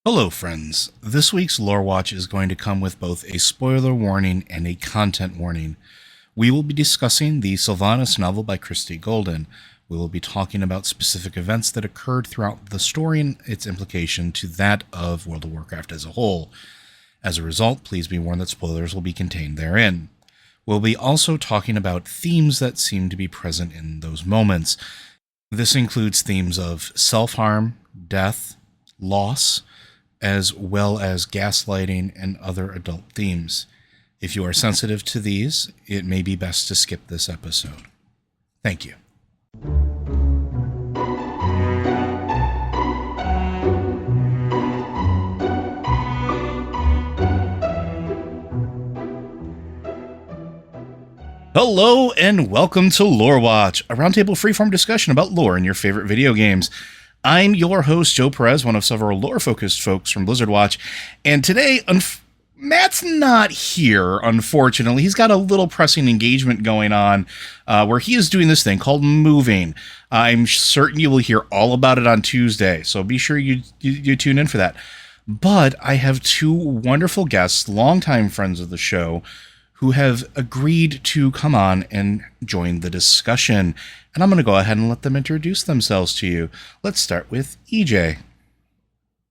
Hello, friends. This week's Lore Watch is going to come with both a spoiler warning and a content warning. We will be discussing the Sylvanas novel by Christie Golden. We will be talking about specific events that occurred throughout the story and its implication to that of World of Warcraft as a whole. As a result, please be warned that spoilers will be contained therein. We'll be also talking about themes that seem to be present in those moments. This includes themes of self-harm, death, loss, as well as gaslighting and other adult themes. If you are sensitive to these, it may be best to skip this episode. Thank you. Hello and welcome to Lore Watch, a roundtable freeform discussion about lore in your favorite video games. I'm your host, Joe Perez, one of several lore-focused folks from Blizzard Watch, and today, Matt's not here, unfortunately. He's got a little pressing engagement going on where he is doing this thing called moving. I'm certain you will hear all about it on Tuesday, so be sure you tune in for that. But I have two wonderful guests, longtime friends of the show, who have agreed to come on and join the discussion. And I'm going to go ahead and let them introduce themselves to you. Let's start with EJ.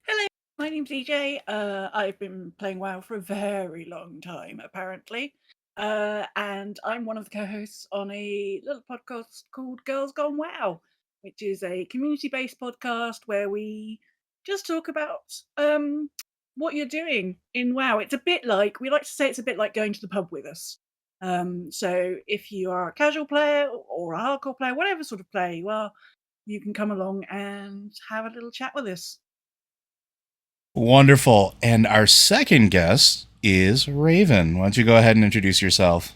Hello, my name's EJ. I've been playing WoW for a very long time, apparently. And I'm one of the co-hosts on a little podcast called Girls Gone WoW, which is a community-based podcast where we just talk about what you're doing in WoW. It's a bit like, we like to say it's a bit like going to the pub with us. So if you are a casual player or a hardcore player, whatever sort of player you are, you can come along and have a little chat with us. Wonderful. And our second guest is Raven. Why don't you go ahead and introduce yourself?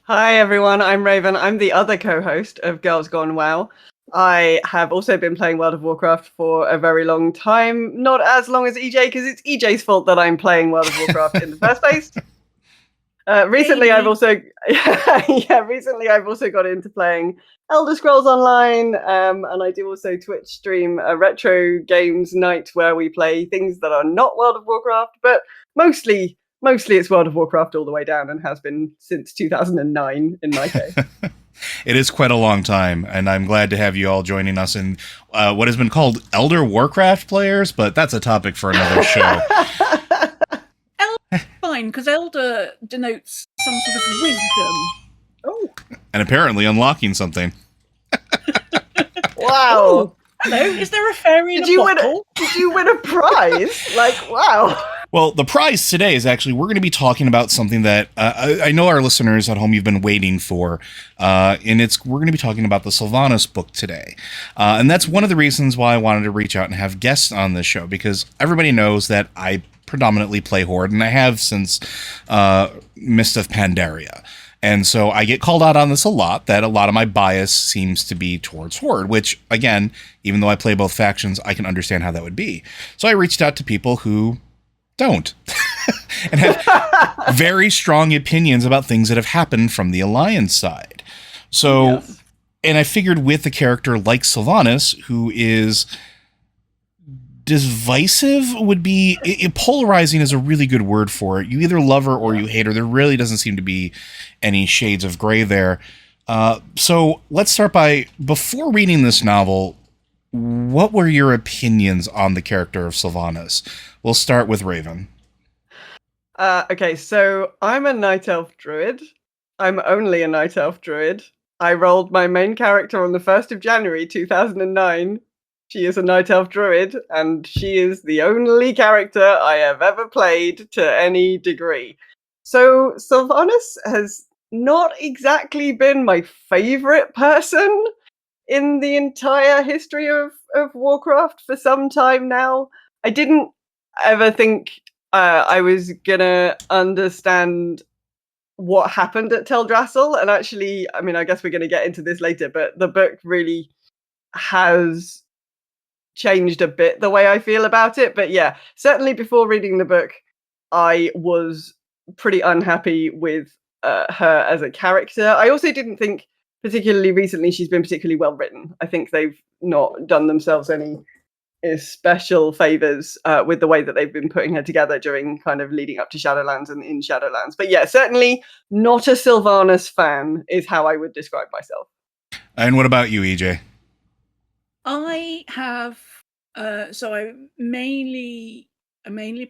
Hi, everyone. I'm Raven. I'm the other co-host of Girls Gone WoW. I have also been playing World of Warcraft for a very long time. Not as long as EJ, because it's EJ's fault that I'm playing World of Warcraft in the first place. Recently, I've also got into playing Elder Scrolls Online, and I do also Twitch stream a retro games night where we play things that are not World of Warcraft, but mostly it's World of Warcraft all the way down, and has been since 2009 in my case. It is quite a long time, and I'm glad to have you all joining us in what has been called Elder Warcraft players, but that's a topic for another show. Fine, because Elder denotes some sort of wisdom. Oh, And apparently unlocking something. wow. Ooh, hello, is there a fairy in a bottle? Did you win a prize? Wow. Well, the prize today is actually, we're going to be talking about something that I know our listeners at home you've been waiting for, and we're going to be talking about the Sylvanas book today. And that's one of the reasons why I wanted to reach out and have guests on this show, because everybody knows that I predominantly play Horde, and I have since Mist of Pandaria. And so I get called out on this a lot, that a lot of my bias seems to be towards Horde, which, again, even though I play both factions, I can understand how that would be. So I reached out to people who don't and have very strong opinions about things that have happened from the Alliance side. So, yes. And I figured with a character like Sylvanas, who is divisive, would be polarizing is a really good word for it. You either love her or you hate her. There really doesn't seem to be any shades of gray there. So let's start by, before reading this novel, what were your opinions on the character of Sylvanas? We'll start with Raven. Okay, so I'm a Night Elf Druid. I'm only a Night Elf Druid. I rolled my main character on the 1st of January 2009. She is a Night Elf Druid, and she is the only character I have ever played to any degree. So Sylvanas has not exactly been my favorite person in the entire history of Warcraft for some time now. I didn't ever think I was gonna understand what happened at Teldrassil, and actually, I mean, I guess we're gonna get into this later, but the book really has changed a bit the way I feel about it. But yeah, certainly before reading the book, I was pretty unhappy with her as a character. I also didn't think, particularly recently, she's been particularly well written. I think they've not done themselves any special favors with the way that they've been putting her together during kind of leading up to Shadowlands and in Shadowlands. But yeah, certainly not a Sylvanas fan is how I would describe myself. And what about you, EJ? I have so I mainly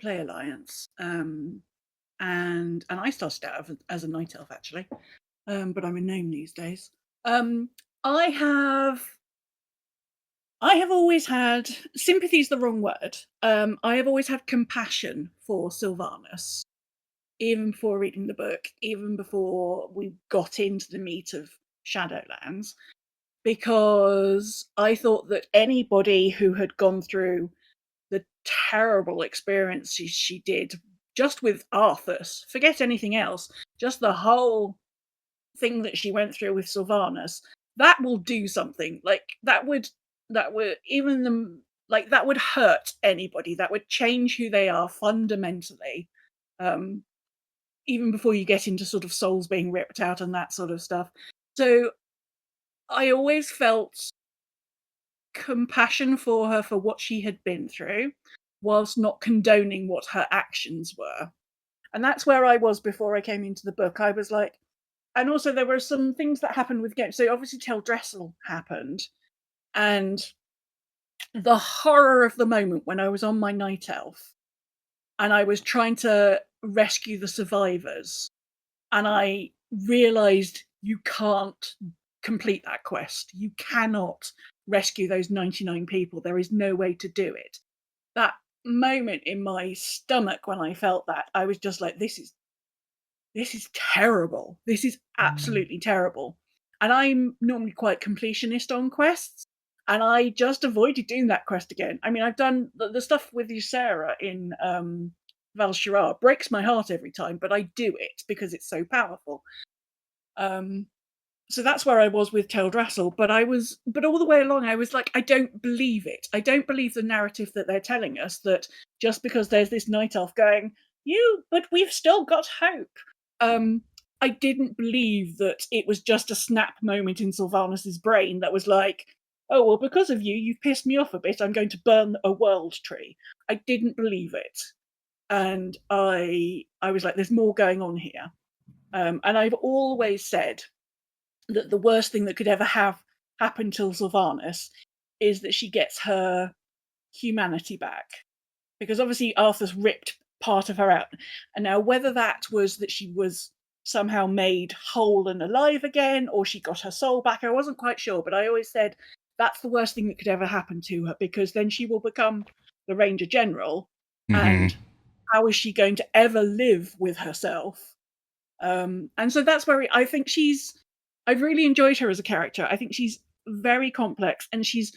play Alliance, and I started out as a Night Elf actually, but I'm a gnome these days. I have always had sympathy is the wrong word. I have always had compassion for Sylvanas, even before reading the book, even before we got into the meat of Shadowlands, because I thought that anybody who had gone through the terrible experiences she did just with Arthas, forget anything else, just the whole thing that she went through with Sylvanas, that will do something. Like that would even them like that would hurt anybody. That would change who they are fundamentally. Even before you get into sort of souls being ripped out and that sort of stuff. So I always felt compassion for her for what she had been through, whilst not condoning what her actions were. And that's where I was before I came into the book. I was like, and also there were some things that happened with games. So obviously Teldressel happened, and the horror of the moment when I was on my Night Elf and I was trying to rescue the survivors, and I realized you can't complete that quest. You cannot rescue those 99 people. There is no way to do it. That moment in my stomach when I felt that, I was just like, this is terrible. This is absolutely terrible. And I'm normally quite completionist on quests, and I just avoided doing that quest again. I mean, I've done the stuff with Ysera in Val Shirar. Breaks my heart every time, but I do it because it's so powerful. So that's where I was with Teldressel, but all the way along I was like, I don't believe it. I don't believe the narrative that they're telling us, that just because there's this Night Elf going, but we've still got hope. I didn't believe that it was just a snap moment in Sylvanas's brain that was like, oh, well, because of you've pissed me off a bit, I'm going to burn a world tree. I didn't believe it. And I was like, there's more going on here. And I've always said that the worst thing that could ever have happened to Sylvanas is that she gets her humanity back. Because obviously Arthas ripped part of her out. And now whether that was that she was somehow made whole and alive again, or she got her soul back, I wasn't quite sure. But I always said that's the worst thing that could ever happen to her, because then she will become the Ranger General. Mm-hmm. And how is she going to ever live with herself? And so that's where I think I've really enjoyed her as a character. I think she's very complex, and she's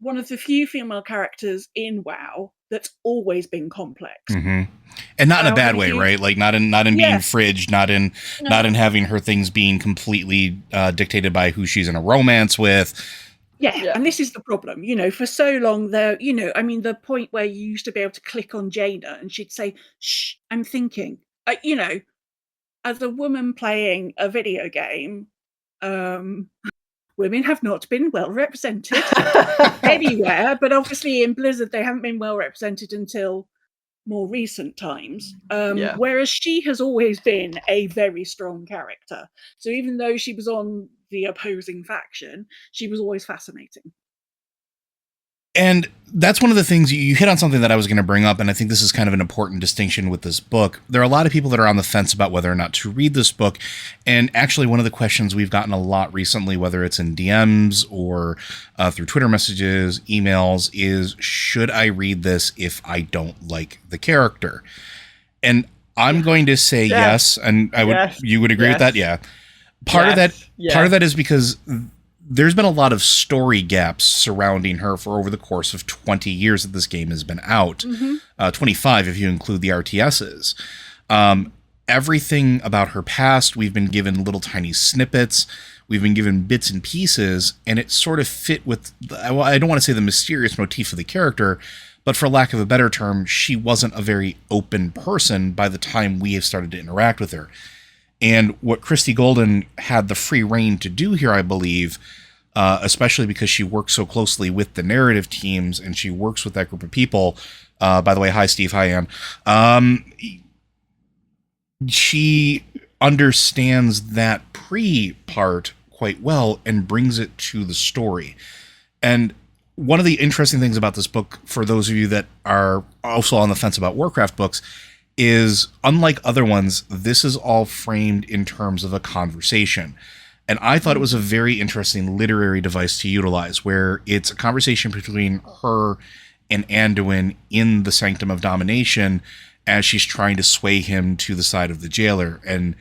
one of the few female characters in WoW that's always been complex. Mm-hmm. And not in a bad way, right? Like not in being fridged, not in having her things being completely dictated by who she's in a romance with. Yeah, and this is the problem. For so long there, I mean, the point where you used to be able to click on Jaina and she'd say, "Shh, I'm thinking." As a woman playing a video game, women have not been well represented anywhere, but obviously in Blizzard they haven't been well represented until more recent times. Whereas she has always been a very strong character. So even though she was on the opposing faction, she was always fascinating. And that's one of the things you hit on, something that I was going to bring up. And I think this is kind of an important distinction with this book. There are a lot of people that are on the fence about whether or not to read this book. And actually, one of the questions we've gotten a lot recently, whether it's in DMs or through Twitter messages, emails, is should I read this if I don't like the character? And I'm going to say yes. And you would agree with that? Yeah. Part of that is because there's been a lot of story gaps surrounding her for over the course of 20 years that this game has been out. Mm-hmm. 25 if you include the RTSs. Everything about her past, we've been given little tiny snippets. We've been given bits and pieces, and it sort of fit with, I don't want to say the mysterious motif of the character, but for lack of a better term, she wasn't a very open person by the time we have started to interact with her. And what Christy Golden had the free reign to do here, I believe, especially because she works so closely with the narrative teams and she works with that group of people. By the way, hi, Steve. Hi, Ann. She understands that part quite well and brings it to the story. And one of the interesting things about this book, for those of you that are also on the fence about Warcraft books, is unlike other ones, this is all framed in terms of a conversation. And I thought it was a very interesting literary device to utilize, where it's a conversation between her and Anduin in the Sanctum of Domination as she's trying to sway him to the side of the jailer. And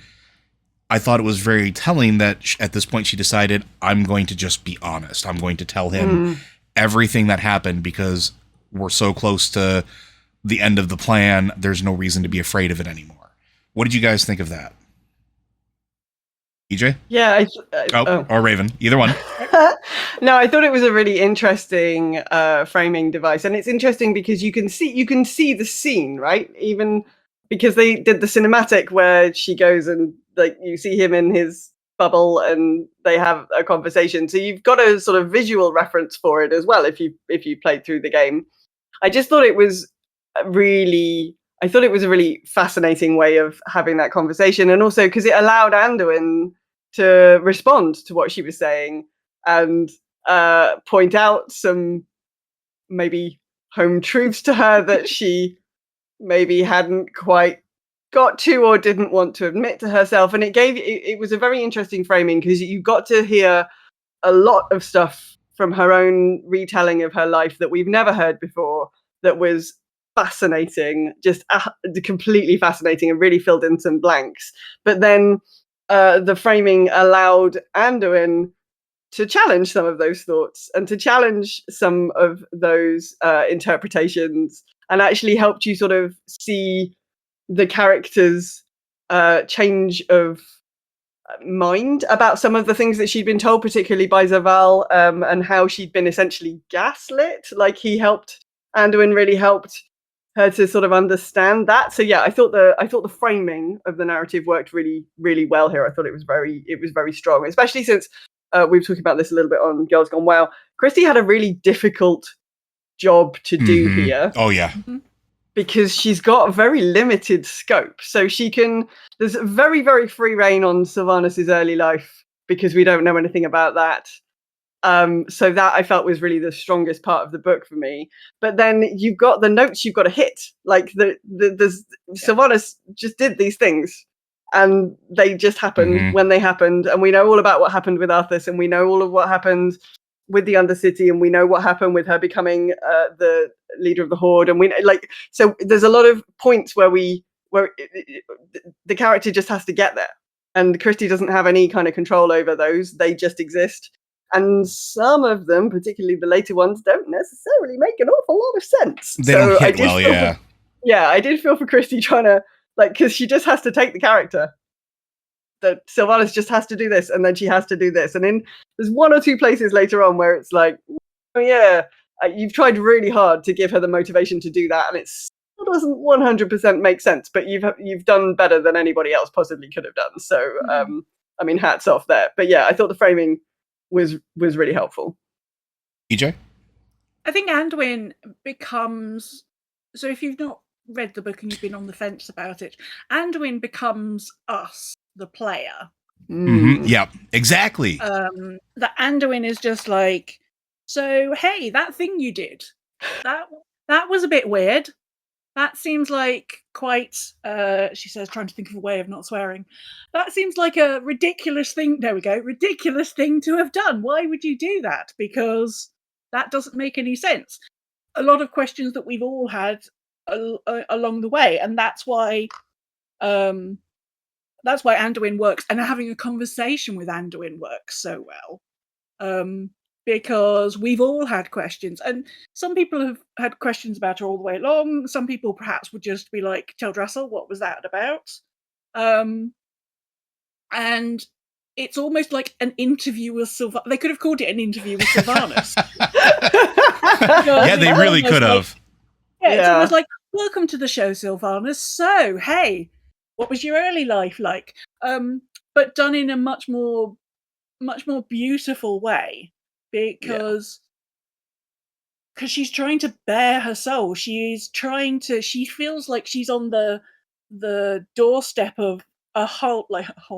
I thought it was very telling that at this point she decided, I'm going to just be honest. I'm going to tell him everything that happened because we're so close to the end of the plan. There's no reason to be afraid of it anymore. What did you guys think of that? EJ? Yeah. Or Raven, either one. No, I thought it was a really interesting framing device, and it's interesting because you can see the scene, right? Even because they did the cinematic where she goes and like you see him in his bubble and they have a conversation. So you've got a sort of visual reference for it as well if you played through the game. I just thought it was a really fascinating way of having that conversation, and also because it allowed Anduin to respond to what she was saying and point out some maybe home truths to her that she maybe hadn't quite got to or didn't want to admit to herself. And it was a very interesting framing because you got to hear a lot of stuff from her own retelling of her life that we've never heard before, that was fascinating, just completely fascinating, and really filled in some blanks. But then the framing allowed Anduin to challenge some of those thoughts and to challenge some of those interpretations, and actually helped you sort of see the character's change of mind about some of the things that she'd been told, particularly by Zaval, and how she'd been essentially gaslit. Like Anduin really helped her to sort of understand that. So yeah, I thought the framing of the narrative worked really, really well here. I thought it was very strong, especially since we were talking about this a little bit on Girls Gone WoW. Christy had a really difficult job to do here. Oh yeah. Because she's got a very limited scope. So there's very, very free reign on Sylvanas' early life because we don't know anything about that. So that I felt was really the strongest part of the book for me. But then you've got the notes you've got to hit. Like Sylvanas just did these things and they just happened when they happened. And we know all about what happened with Arthas, and we know all of what happened with the Undercity, and we know what happened with her becoming the leader of the Horde. And so there's a lot of points where the character just has to get there. And Christy doesn't have any kind of control over those. They just exist. And some of them, particularly the later ones, don't necessarily make an awful lot of sense. They don't hit well, yeah. I did feel for Christy trying to, because she just has to take the character. That Sylvanas just has to do this, and then she has to do this. And then there's one or two places later on where it's like, oh yeah, you've tried really hard to give her the motivation to do that, and it still doesn't 100% make sense, but you've done better than anybody else possibly could have done. So, I mean, hats off there. But yeah, I thought the framing was really helpful. EJ? I think Anduin becomes, so if you've not read the book and you've been on the fence about it, Anduin becomes us, the player. Yeah, exactly. That Anduin is just like, so hey, that thing you did, that was a bit weird. That seems like quite, she says, trying to think of a way of not swearing. That seems like a ridiculous thing. There we go. Ridiculous thing to have done. Why would you do that? Because that doesn't make any sense. A lot of questions that we've all had along the way, and that's why Anduin works, and having a conversation with Anduin works so well. Because we've all had questions, and some people have had questions about her all the way along. Some people perhaps would just be like, Teldrassil, what was that about? And it's almost like an interview with Sylvanas. They could have called it an interview with Sylvanas. Yeah, they really could have. It's almost like, welcome to the show, Sylvanas. So, hey, what was your early life like? But done in a much more beautiful way. because she's trying to bare her soul. She feels like she's on the doorstep of a whole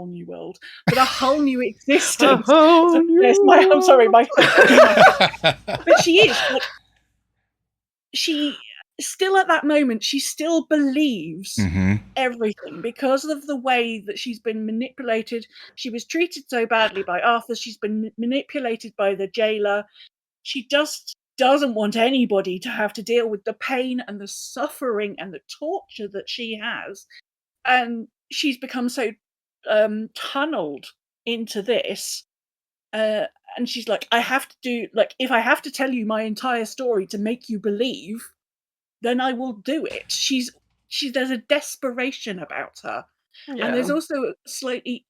new world, but a whole new existence. I'm sorry, my but she is like, she still at that moment, she still believes everything because of the way that she's been manipulated. She was treated so badly by Arthur. She's been manipulated by the jailer. She just doesn't want anybody to have to deal with the pain and the suffering and the torture that she has. And she's become so tunneled into this. And she's like, I have to do, like, if I have to tell you my entire story to make you believe, then I will do it. There's a desperation about her. Yeah. And there's also slightly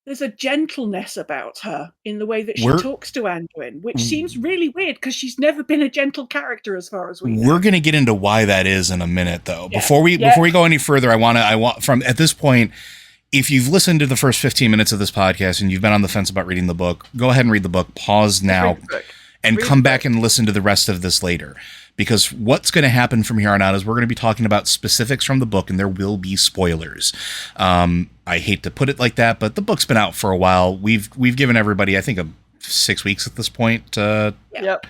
there's a gentleness about her in the way that she talks to Anduin, which seems really weird because she's never been a gentle character as far as we know. We're going to get into why that is in a minute, though. Yeah. Before we go any further, I want from at this point, if you've listened to the first 15 minutes of this podcast and you've been on the fence about reading the book, go ahead and read the book. Pause now and come back and listen to the rest of this later. Because what's going to happen from here on out is we're going to be talking about specifics from the book, and there will be spoilers. I hate to put it like that, but the book's been out for a while. We've given everybody, I think, 6 weeks at this point. Yep.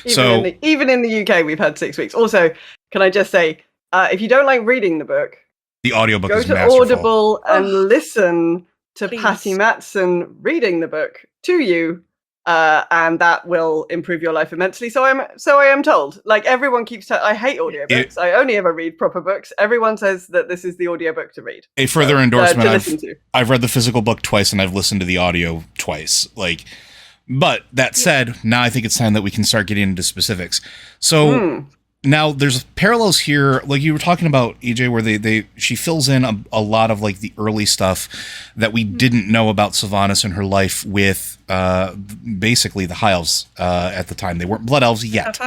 Even in the UK, we've had 6 weeks. Also, can I just say, if you don't like reading the book, the audiobook is masterful. Go to Audible and listen to Patty Matson reading the book to you. And that will improve your life immensely. So I am told. Like, everyone keeps I hate audiobooks. I only ever read proper books. Everyone says that this is the audiobook to read. A further endorsement, I've read the physical book twice and I've listened to the audio twice. But that said, now I think it's time that we can start getting into specifics. So now there's parallels here, like you were talking about, EJ, where she fills in a lot of like the early stuff that we didn't know about Sylvanas and her life with basically the High Elves at the time. They weren't Blood Elves yet.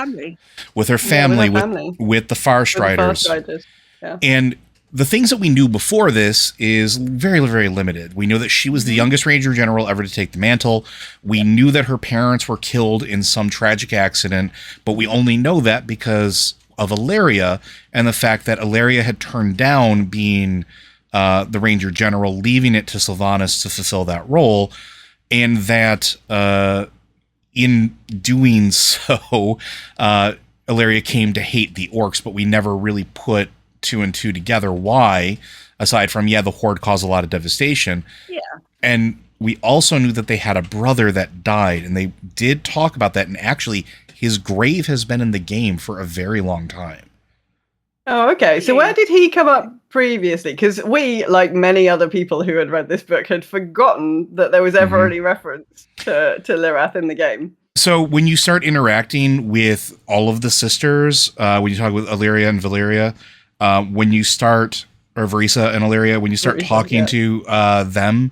With her family, with the Far Striders. Yeah. And the things that we knew before this is very, very limited. We know that she was the youngest Ranger General ever to take the mantle. We knew that her parents were killed in some tragic accident, but we only know that because of Ilaria and the fact that Ilaria had turned down being the Ranger General, leaving it to Sylvanas to fulfill that role, and that in doing so, Ilaria came to hate the orcs, but we never really put 2 and 2 together. Why? Aside from, the Horde caused a lot of devastation. Yeah. And we also knew that they had a brother that died, and they did talk about that, and actually his grave has been in the game for a very long time. Oh, okay. So where did he come up previously? Because we, like many other people who had read this book, had forgotten that there was ever any reference to Lirath in the game. So when you start interacting with all of the sisters, when you talk with Ilaria and Valeria, when you start, or Verisa and Ilaria, when you start talking to them,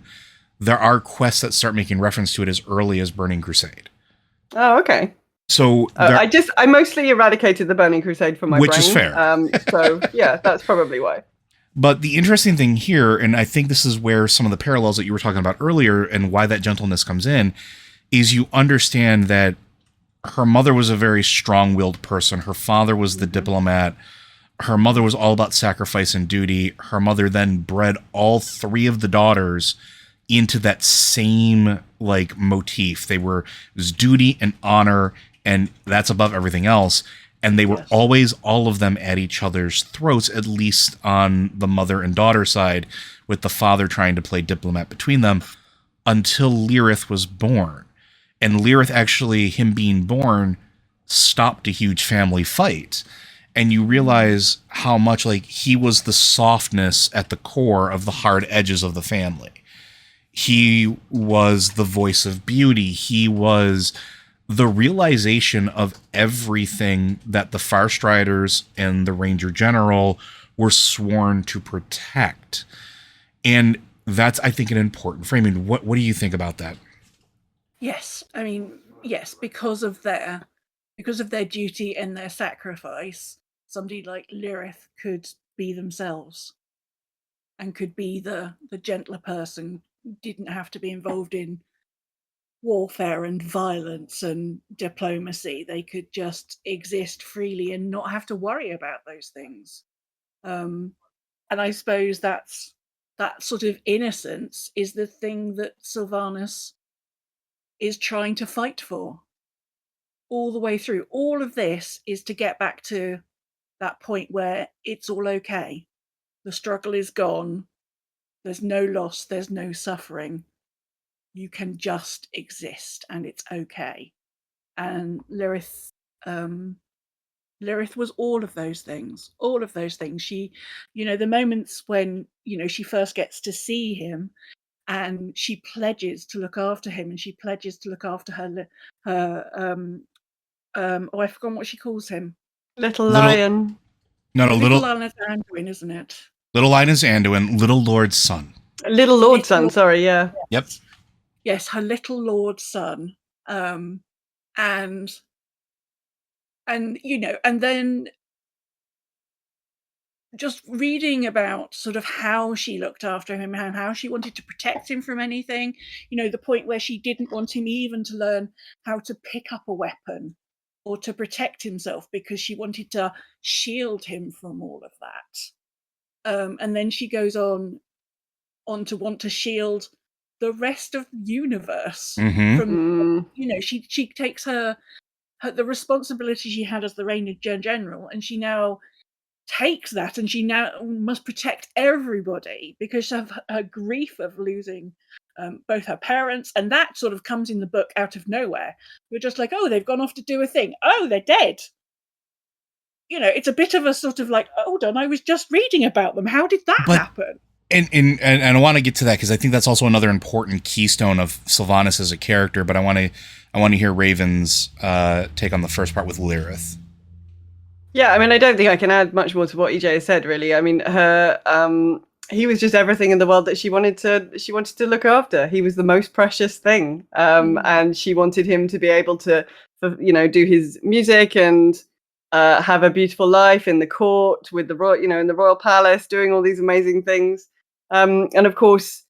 there are quests that start making reference to it as early as Burning Crusade. Oh, okay. So I mostly eradicated the Burning Crusade from my brain. Which is fair. So yeah, that's probably why. But the interesting thing here, and I think this is where some of the parallels that you were talking about earlier and why that gentleness comes in, is you understand that her mother was a very strong-willed person. Her father was the diplomat. Her mother was all about sacrifice and duty. Her mother then bred all 3 of the daughters into that same motif. It was duty and honor, and that's above everything else. And they were always, all of them, at each other's throats, at least on the mother and daughter side, with the father trying to play diplomat between them, until Lirith was born. And Lirith, actually, him being born, stopped a huge family fight. And you realize how much he was the softness at the core of the hard edges of the family. He was the voice of beauty. He was the realization of everything that the Farstriders and the Ranger General were sworn to protect. And that's, I think, an important framing. What do you think about that? Yes. I mean, yes, because of their duty and their sacrifice, somebody like Lirith could be themselves and could be the gentler person, didn't have to be involved in warfare and violence and diplomacy. They could just exist freely and not have to worry about those things. And I suppose that sort of innocence is the thing that Sylvanas is trying to fight for all the way through. All of this is to get back to that point where it's all okay. The struggle is gone. There's no loss. There's no suffering. You can just exist and it's okay. And Lilith was all of those things. All of those things. She, the moments when, she first gets to see him and she pledges to look after him and she pledges to look after I forgot what she calls him. Little Lion. No, Little Lion is Anduin, isn't it? Little Lion is Anduin, Little Lord's son. Little Lord's son, sorry, yeah. Yep. Yes, her little Lord's son. And then just reading about sort of how she looked after him and how she wanted to protect him from anything, the point where she didn't want him even to learn how to pick up a weapon or to protect himself because she wanted to shield him from all of that. And then she goes on to want to shield the rest of the universe from, she takes her the responsibility she had as the Ranger General, and she now takes that and she now must protect everybody because of her grief of losing both her parents, and that sort of comes in the book out of nowhere. You're just like, oh, they've gone off to do a thing. Oh, they're dead. It's a bit of a sort of like, hold on, I was just reading about them. How did that happen? And I want to get to that because I think that's also another important keystone of Sylvanas as a character. But I want to hear Raven's take on the first part with Lilith. Yeah, I mean, I don't think I can add much more to what EJ has said, really. I mean, he was just everything in the world that she wanted to look after. He was the most precious thing, and she wanted him to be able to, do his music and have a beautiful life in the court with the royal, in the royal palace, doing all these amazing things. And of course,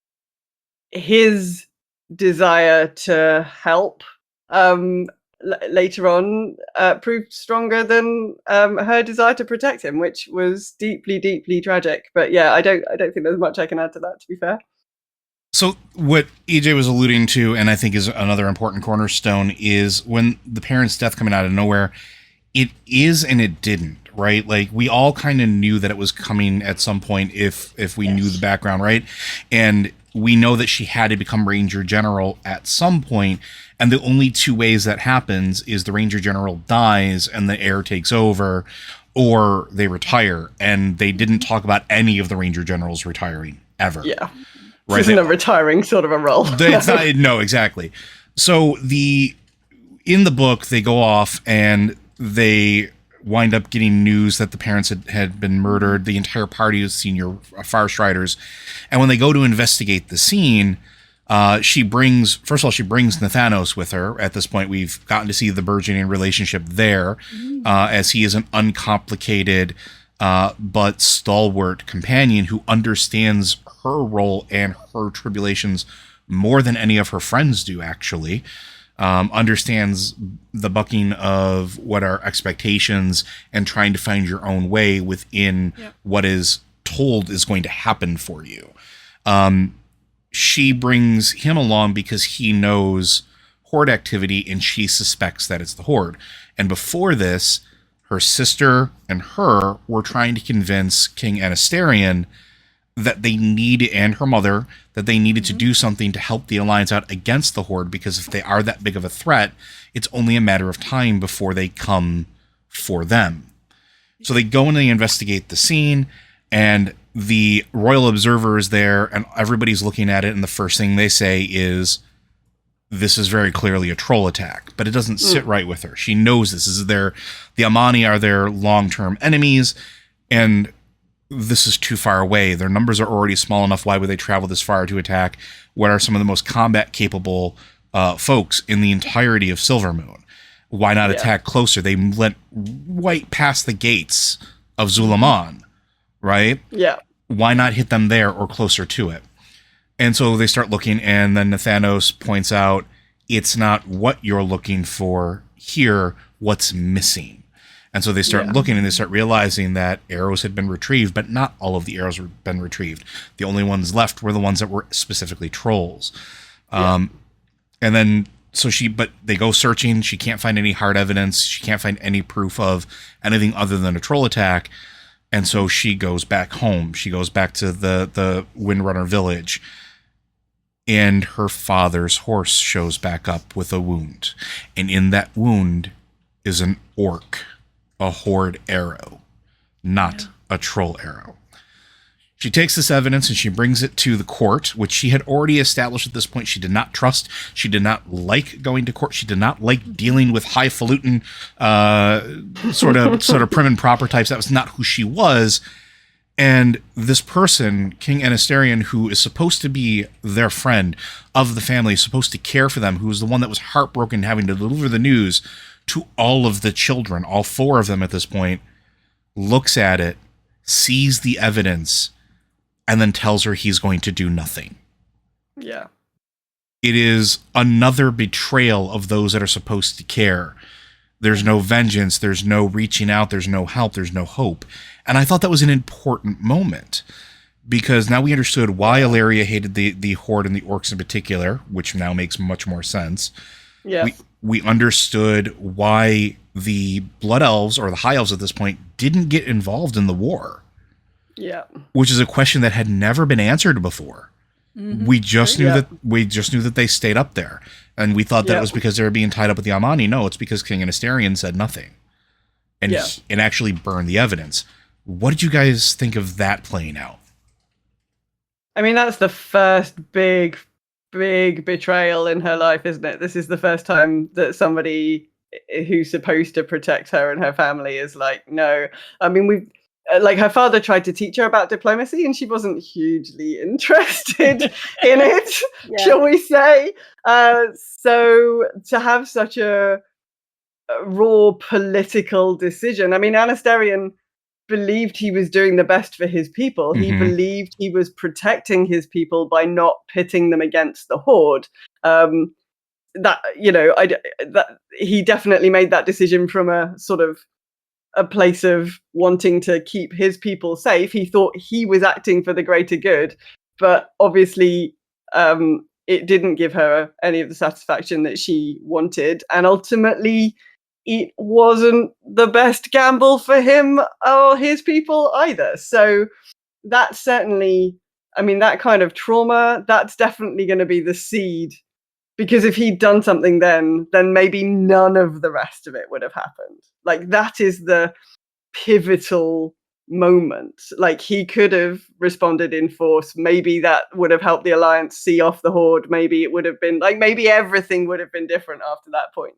his desire to help later on proved stronger than her desire to protect him, which was deeply, deeply tragic. But yeah, I don't think there's much I can add to that, to be fair. So what EJ was alluding to, and I think is another important cornerstone, is when the parents' death coming out of nowhere, it is and it didn't, right? Like, we all kind of knew that it was coming at some point if we knew the background, right? And we know that she had to become Ranger General at some point, and the only two ways that happens is the Ranger General dies and the heir takes over, or they retire. And they didn't talk about any of the Ranger Generals retiring, ever. Yeah. Right? Isn't a retiring sort of a role. No, exactly. So in the book, they go off and they wind up getting news that the parents had been murdered. The entire party of senior Fire Striders. And when they go to investigate the scene, she brings Nathanos with her. At this point, we've gotten to see the burgeoning relationship there, as he is an uncomplicated but stalwart companion who understands her role and her tribulations more than any of her friends do, actually. Understands the bucking of what are expectations and trying to find your own way within what is told is going to happen for you. She brings him along because he knows Horde activity and she suspects that it's the Horde. And before this, her sister and her were trying to convince King Anasterion that they needed, and her mother, that they needed to do something to help the Alliance out against the Horde, because if they are that big of a threat, it's only a matter of time before they come for them. So they go and they investigate the scene, and the Royal Observer is there, and everybody's looking at it, and the first thing they say is, this is very clearly a troll attack, but it doesn't sit right with her. She knows this is the Amani are their long-term enemies, and this is too far away. Their numbers are already small enough. Why would they travel this far to attack what are some of the most combat-capable folks in the entirety of Silvermoon? Why not attack closer? They went right past the gates of Zulaman, right? Yeah. Why not hit them there or closer to it? And so they start looking, and then Nathanos points out, it's not what you're looking for here, what's missing. And so they start looking and they start realizing that arrows had been retrieved, but not all of the arrows had been retrieved. The only ones left were the ones that were specifically trolls. And then, but they go searching. She can't find any hard evidence. She can't find any proof of anything other than a troll attack. And so she goes back home. She goes back to the Windrunner village. And her father's horse shows back up with a wound. And in that wound is an orc, a Horde arrow, not a troll arrow. She takes this evidence and she brings it to the court, which she had already established at this point she did not trust. She did not like going to court. She did not like dealing with highfalutin, sort of prim and proper types. That was not who she was. And this person, King Anasterion, who is supposed to be their friend of the family, supposed to care for them, who was the one that was heartbroken having to deliver the news to all of the children, all 4 of them at this point, looks at it, sees the evidence, and then tells her he's going to do nothing. Yeah. It is another betrayal of those that are supposed to care. There's no vengeance, there's no reaching out, there's no help, there's no hope. And I thought that was an important moment, because now we understood why Ilaria hated the Horde and the orcs in particular, which now makes much more sense. Yeah. We understood why the Blood Elves, or the High Elves at this point, didn't get involved in the war. Yeah. Which is a question that had never been answered before. Mm-hmm. We just knew that they stayed up there. And we thought that was because they were being tied up with the Amani. No, it's because King Anasterion said nothing. And actually burned the evidence. What did you guys think of that playing out? I mean, that's the first big betrayal in her life, isn't it? This is the first time that somebody who's supposed to protect her and her family is like, no. I mean, her father tried to teach her about diplomacy and she wasn't hugely interested in it, shall we say. So to have such a raw political decision, I mean, Anasterion believed he was doing the best for his people. He believed he was protecting his people by not pitting them against the Horde. That he definitely made that decision from a sort of a place of wanting to keep his people safe. He thought he was acting for the greater good, but obviously it didn't give her any of the satisfaction that she wanted. And ultimately, it wasn't the best gamble for him or his people either. So that's certainly, I mean, that kind of trauma, that's definitely going to be the seed. Because if he'd done something then maybe none of the rest of it would have happened. Like, that is the pivotal moment. Like, he could have responded in force. Maybe that would have helped the Alliance see off the Horde. Maybe it would have been, like, maybe everything would have been different after that point.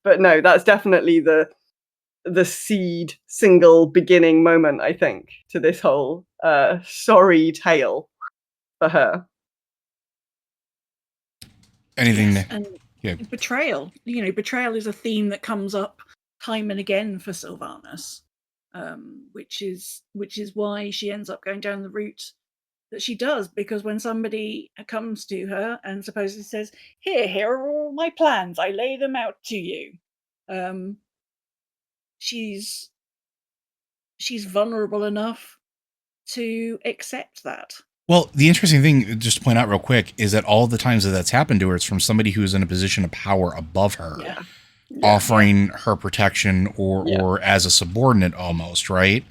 But no, that's definitely the seed single beginning moment, I think, to this whole sorry tale for her. Anything? Yes, and betrayal. You know, betrayal is a theme that comes up time and again for Sylvanas, which is why she ends up going down the route that she does. Because when somebody comes to her and supposedly says, "Here are all my plans. I lay them out to you," she's vulnerable enough to accept that. Well, the interesting thing, just to point out real quick, is that all the times that that's happened to her, it's from somebody who is in a position of power above her, offering her protection or as a subordinate almost, right?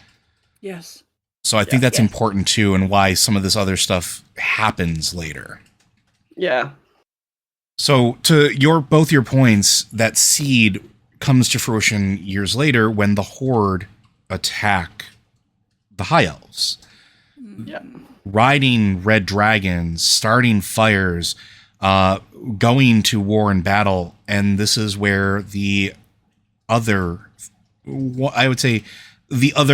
Yes. So I think that's important too, and why some of this other stuff happens later. Yeah. So to both your points, that seed comes to fruition years later when the Horde attack the High Elves. Yeah. Riding red dragons, starting fires, going to war and battle. And this is where the other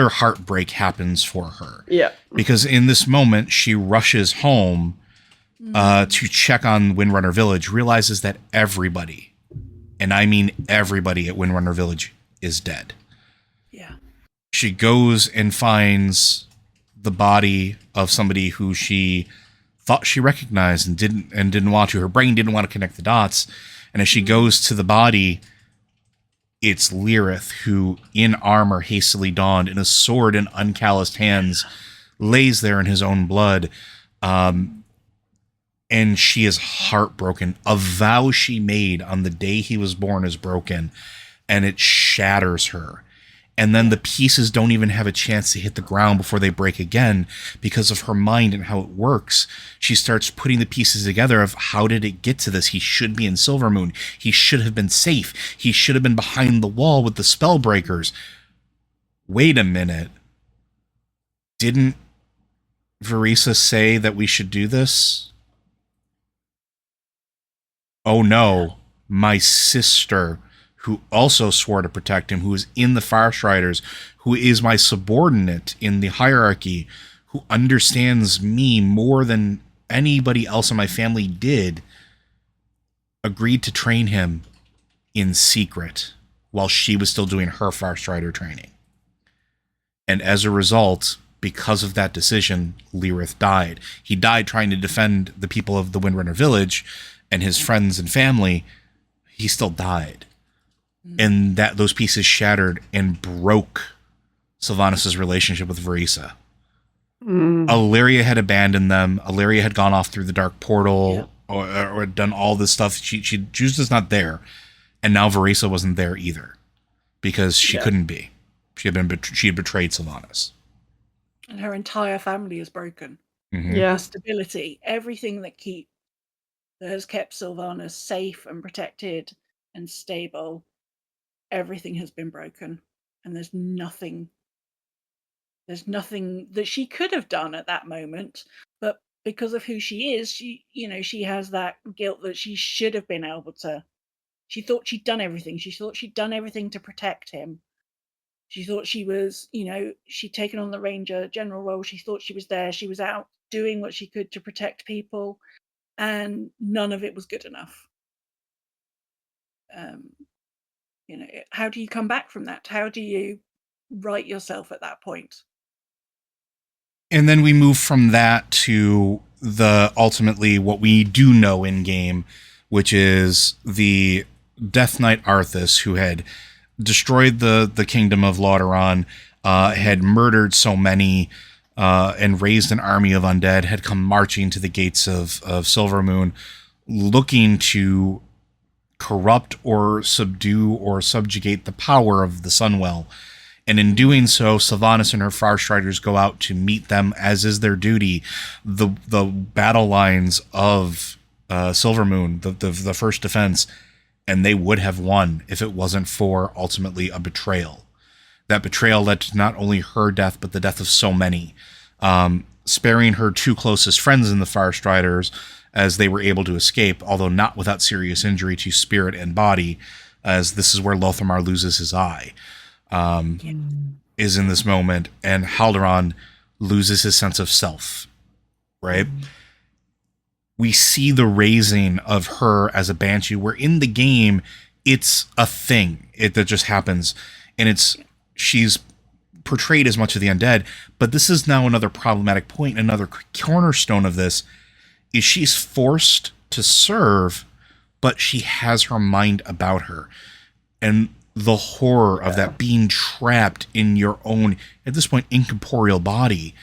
heartbreak happens for her. Yeah. Because in this moment, she rushes home to check on Windrunner Village, realizes that everybody, and I mean everybody at Windrunner Village, is dead. Yeah. She goes and finds the body of somebody who she thought she recognized and didn't want to. Her brain didn't want to connect the dots. And as she goes to the body, it's Lyrith who, in armor hastily donned, in a sword in uncalloused hands, lays there in his own blood. And she is heartbroken. A vow she made on the day he was born is broken, and it shatters her. And then the pieces don't even have a chance to hit the ground before they break again because of her mind and how it works. She starts putting the pieces together of how did it get to this? He should be in Silvermoon. He should have been safe. He should have been behind the wall with the spellbreakers. Wait a minute. Didn't Verisa say that we should do this? Oh no, my sister, who also swore to protect him, who is in the Farstriders, who is my subordinate in the hierarchy, who understands me more than anybody else in my family did, agreed to train him in secret while she was still doing her Farstrider training. And as a result, because of that decision, Lyrith died. He died trying to defend the people of the Windrunner village and his friends and family. He still died. And that those pieces shattered and broke Sylvanas' relationship with Verisa. Illyria had abandoned them. Illyria had gone off through the dark portal or done all this stuff. She was just not there. And now Verisa wasn't there either because she couldn't be. She had betrayed Sylvanas. And her entire family is broken. Yeah. The stability, everything that has kept Sylvanas safe and protected and stable, everything has been broken. And there's nothing that she could have done at that moment, but because of who she is, she has that guilt that she should have been able to. She thought she'd done everything. She thought she'd done everything to protect him. She thought she was, she'd taken on the Ranger General role. She thought she was there. She was out doing what she could to protect people, and none of it was good enough. How do you come back from that? How do you right yourself at that point? And then we move from that to the ultimately what we do know in game, which is the Death Knight Arthas, who had destroyed the kingdom of Lauderon, had murdered so many, and raised an army of undead, had come marching to the gates of Silvermoon, looking to corrupt or subdue or subjugate the power of the Sunwell. And in doing so, Sylvanas and her Farstriders go out to meet them, as is their duty. The battle lines of Silvermoon, the first defense, and they would have won if it wasn't for ultimately a betrayal. That betrayal led to not only her death, but the death of so many, sparing her two closest friends in the Farstriders as they were able to escape, although not without serious injury to spirit and body, as this is where Lothamar loses his eye. Is in this moment, and Haldoran loses his sense of self, right? We see the raising of her as a Banshee, where in the game, it's a thing that just happens, and she's portrayed as much of the undead, but this is now another problematic point, another cornerstone of this, is she's forced to serve, but she has her mind about her. And the horror of that, being trapped in your own, at this point, incorporeal body.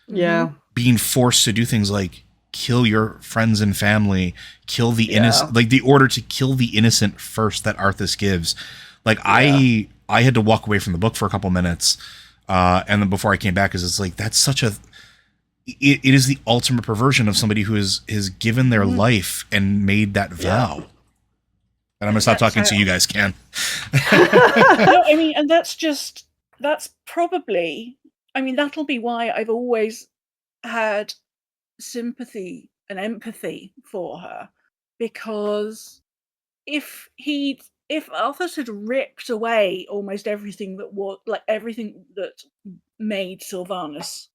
Yeah. Being forced to do things like kill your friends and family, kill the innocent, like the order to kill the innocent first that Arthas gives. Like I had to walk away from the book for a couple minutes, and then before I came back, because it's like, that's such a, it is the ultimate perversion of somebody who has given their life and made that vow. And I'm going to stop talking so you guys can. No, I mean, and that's probably, I mean, that'll be why I've always had sympathy and empathy for her. Because if Arthas had ripped away almost everything everything that made Sylvanas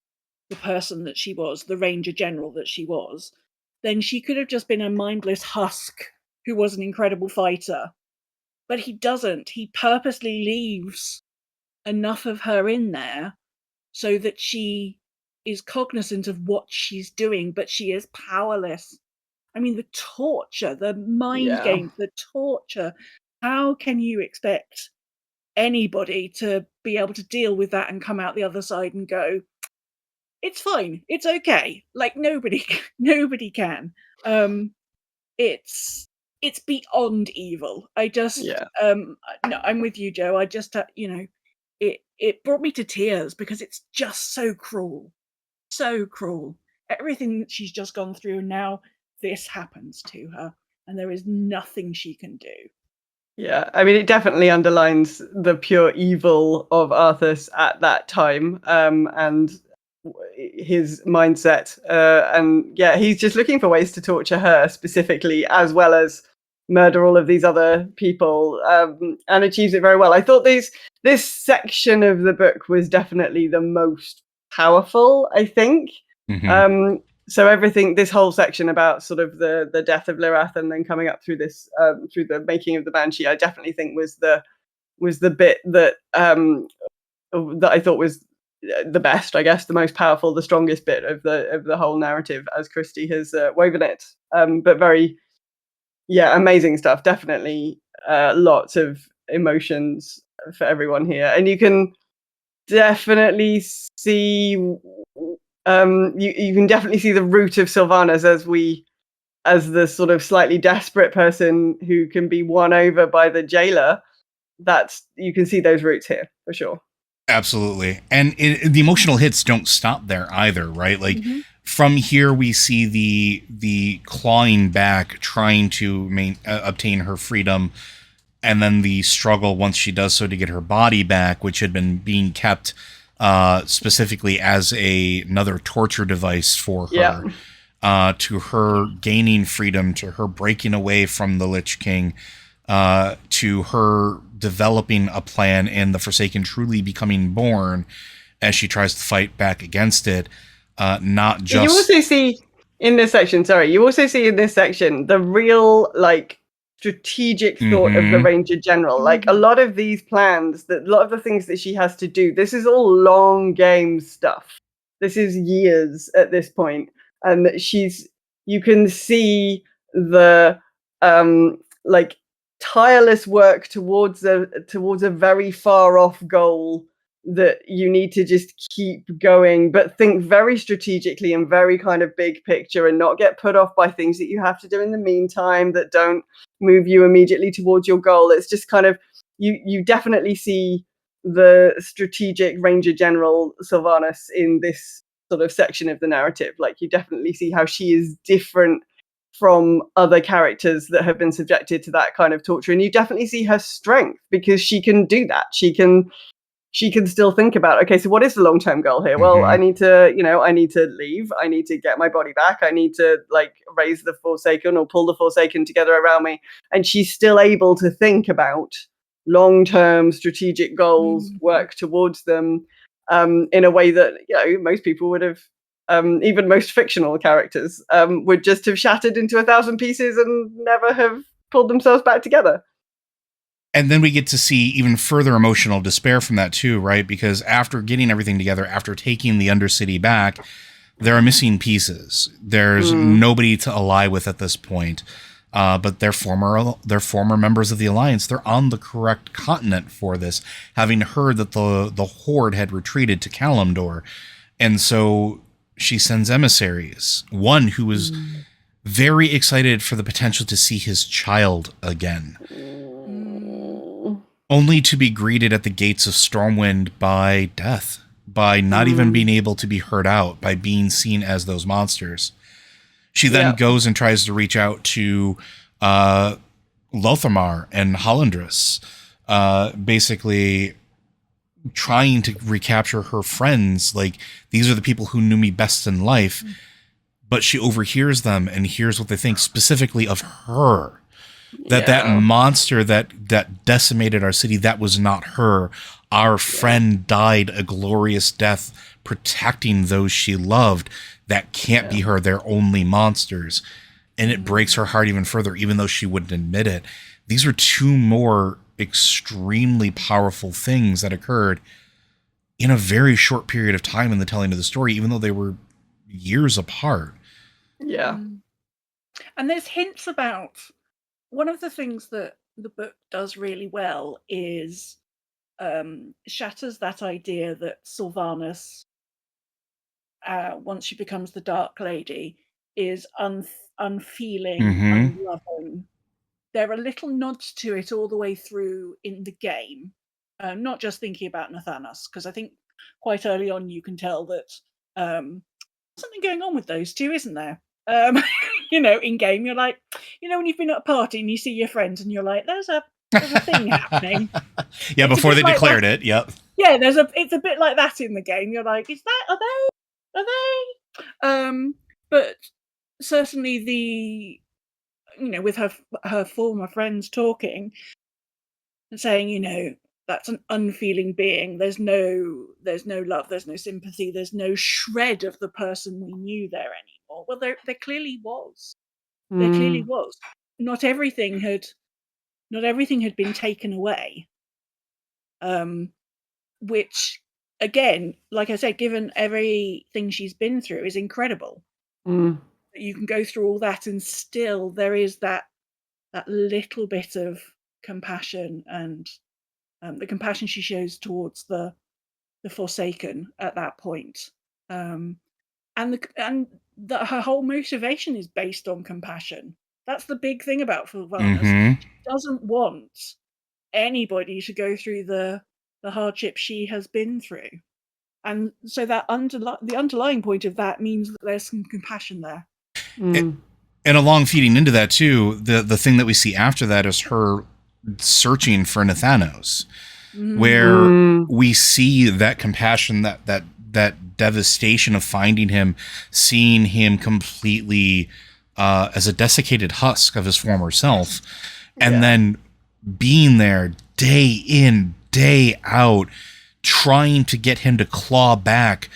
the person that she was, the Ranger General that she was, then she could have just been a mindless husk who was an incredible fighter. But he doesn't. He purposely leaves enough of her in there so that she is cognizant of what she's doing, but she is powerless. I mean, the torture, the mind Yeah. games, the torture. How can you expect anybody to be able to deal with that and come out the other side and go, it's fine, it's okay? Like nobody, nobody can. Um, it's it's beyond evil. I just Yeah. no, I'm with you, Joe. I just it brought me to tears because it's just so cruel, so cruel. Everything that she's just gone through, and now this happens to her, and there is nothing she can do. Yeah, I mean, it definitely underlines the pure evil of Arthas at that time, and his mindset. And yeah, he's just looking for ways to torture her specifically, as well as murder all of these other people, and achieves it very well. I thought this section of the book was definitely the most powerful, I think. Mhm. So everything, this whole section about sort of the death of Lirath and then coming up through this through the making of the Banshee, I definitely think was the bit that that I thought was the best, I guess, the most powerful, the strongest bit of the whole narrative as Christie has woven it. But very, yeah, amazing stuff. Definitely lots of emotions for everyone here, and you can definitely see you can definitely see the root of Sylvanas as the sort of slightly desperate person who can be won over by the jailer. That's, you can see those roots here for sure. Absolutely. And the emotional hits don't stop there either, right? Like Mhm. from here we see the clawing back, trying to obtain her freedom, and then the struggle once she does so to get her body back, which had been being kept specifically as another torture device for Yeah. her, to her gaining freedom, to her breaking away from the Lich King, to her developing a plan and the Forsaken truly becoming born as she tries to fight back against it. Not just. You also see in this section, you also see in this section the real, like, strategic thought of the Ranger General. Like, a lot of these plans, a lot of the things that she has to do, this is all long game stuff. This is years at this point. And you can see the, like, tireless work towards a very far off goal that you need to just keep going, but think very strategically and very kind of big picture, and not get put off by things that you have to do in the meantime that don't move you immediately towards your goal. It's just kind of, you definitely see the strategic Ranger General Sylvanas in this sort of section of the narrative. Like, you definitely see how she is different from other characters that have been subjected to that kind of torture, and you definitely see her strength because she can do that. She can still think about, okay, so what is the long-term goal here? Well, I need to leave. I need to get my body back. I need to, like, raise the Forsaken or pull the Forsaken together around me. And she's still able to think about long-term strategic goals, work towards them, in a way that, most people would have, even most fictional characters, would just have shattered into 1,000 pieces and never have pulled themselves back together. And then we get to see even further emotional despair from that too, right? Because after getting everything together, after taking the Undercity back, there are missing pieces. There's nobody to ally with at this point. But they're former members of the Alliance. They're on the correct continent for this, having heard that the Horde had retreated to Kalimdor. And so she sends emissaries. One who was very excited for the potential to see his child again. Only to be greeted at the gates of Stormwind by death, by not even being able to be heard out, by being seen as those monsters. She then goes and tries to reach out to Lothamar and Hollandrus, basically trying to recapture her friends. Like, these are the people who knew me best in life. But she overhears them and hears what they think specifically of her. That monster that decimated our city, that was not her. Our friend died a glorious death protecting those she loved. That can't be her. They're only monsters. And it breaks her heart even further, even though she wouldn't admit it. These are two more extremely powerful things that occurred in a very short period of time in the telling of the story, even though they were years apart. Yeah. And there's hints about one of the things that the book does really well is shatters that idea that Sylvanas, once she becomes the Dark Lady, is unfeeling, Mm-hmm. unloving. There are little nods to it all the way through in the game. Not just thinking about Nathanos, because I think quite early on you can tell that something going on with those two, isn't there? In game, you're like, when you've been at a party and you see your friends and you're like, there's a thing happening. Yeah, It's a before bit they like declared that. it. Yep. Yeah, it's a bit like that in the game. You're like, is that, are they? But certainly with her former friends talking and saying, that's an unfeeling being. There's no love, there's no sympathy, there's no shred of the person we knew there anymore. Well, there clearly was. There clearly was. Not everything had been taken away. Which, again, like I said, given everything she's been through, is incredible. You can go through all that and still there is that little bit of compassion, and the compassion she shows towards the Forsaken at that point, and that her whole motivation is based on compassion. That's the big thing about Sylvanas. Mm-hmm. She doesn't want anybody to go through the hardship she has been through, and so that the underlying point of that means that there's some compassion there. And along feeding into that too, the thing that we see after that is her searching for Nathanos, where we see that compassion, that devastation of finding him, seeing him completely as a desiccated husk of his former self, and then being there day in, day out, trying to get him to claw back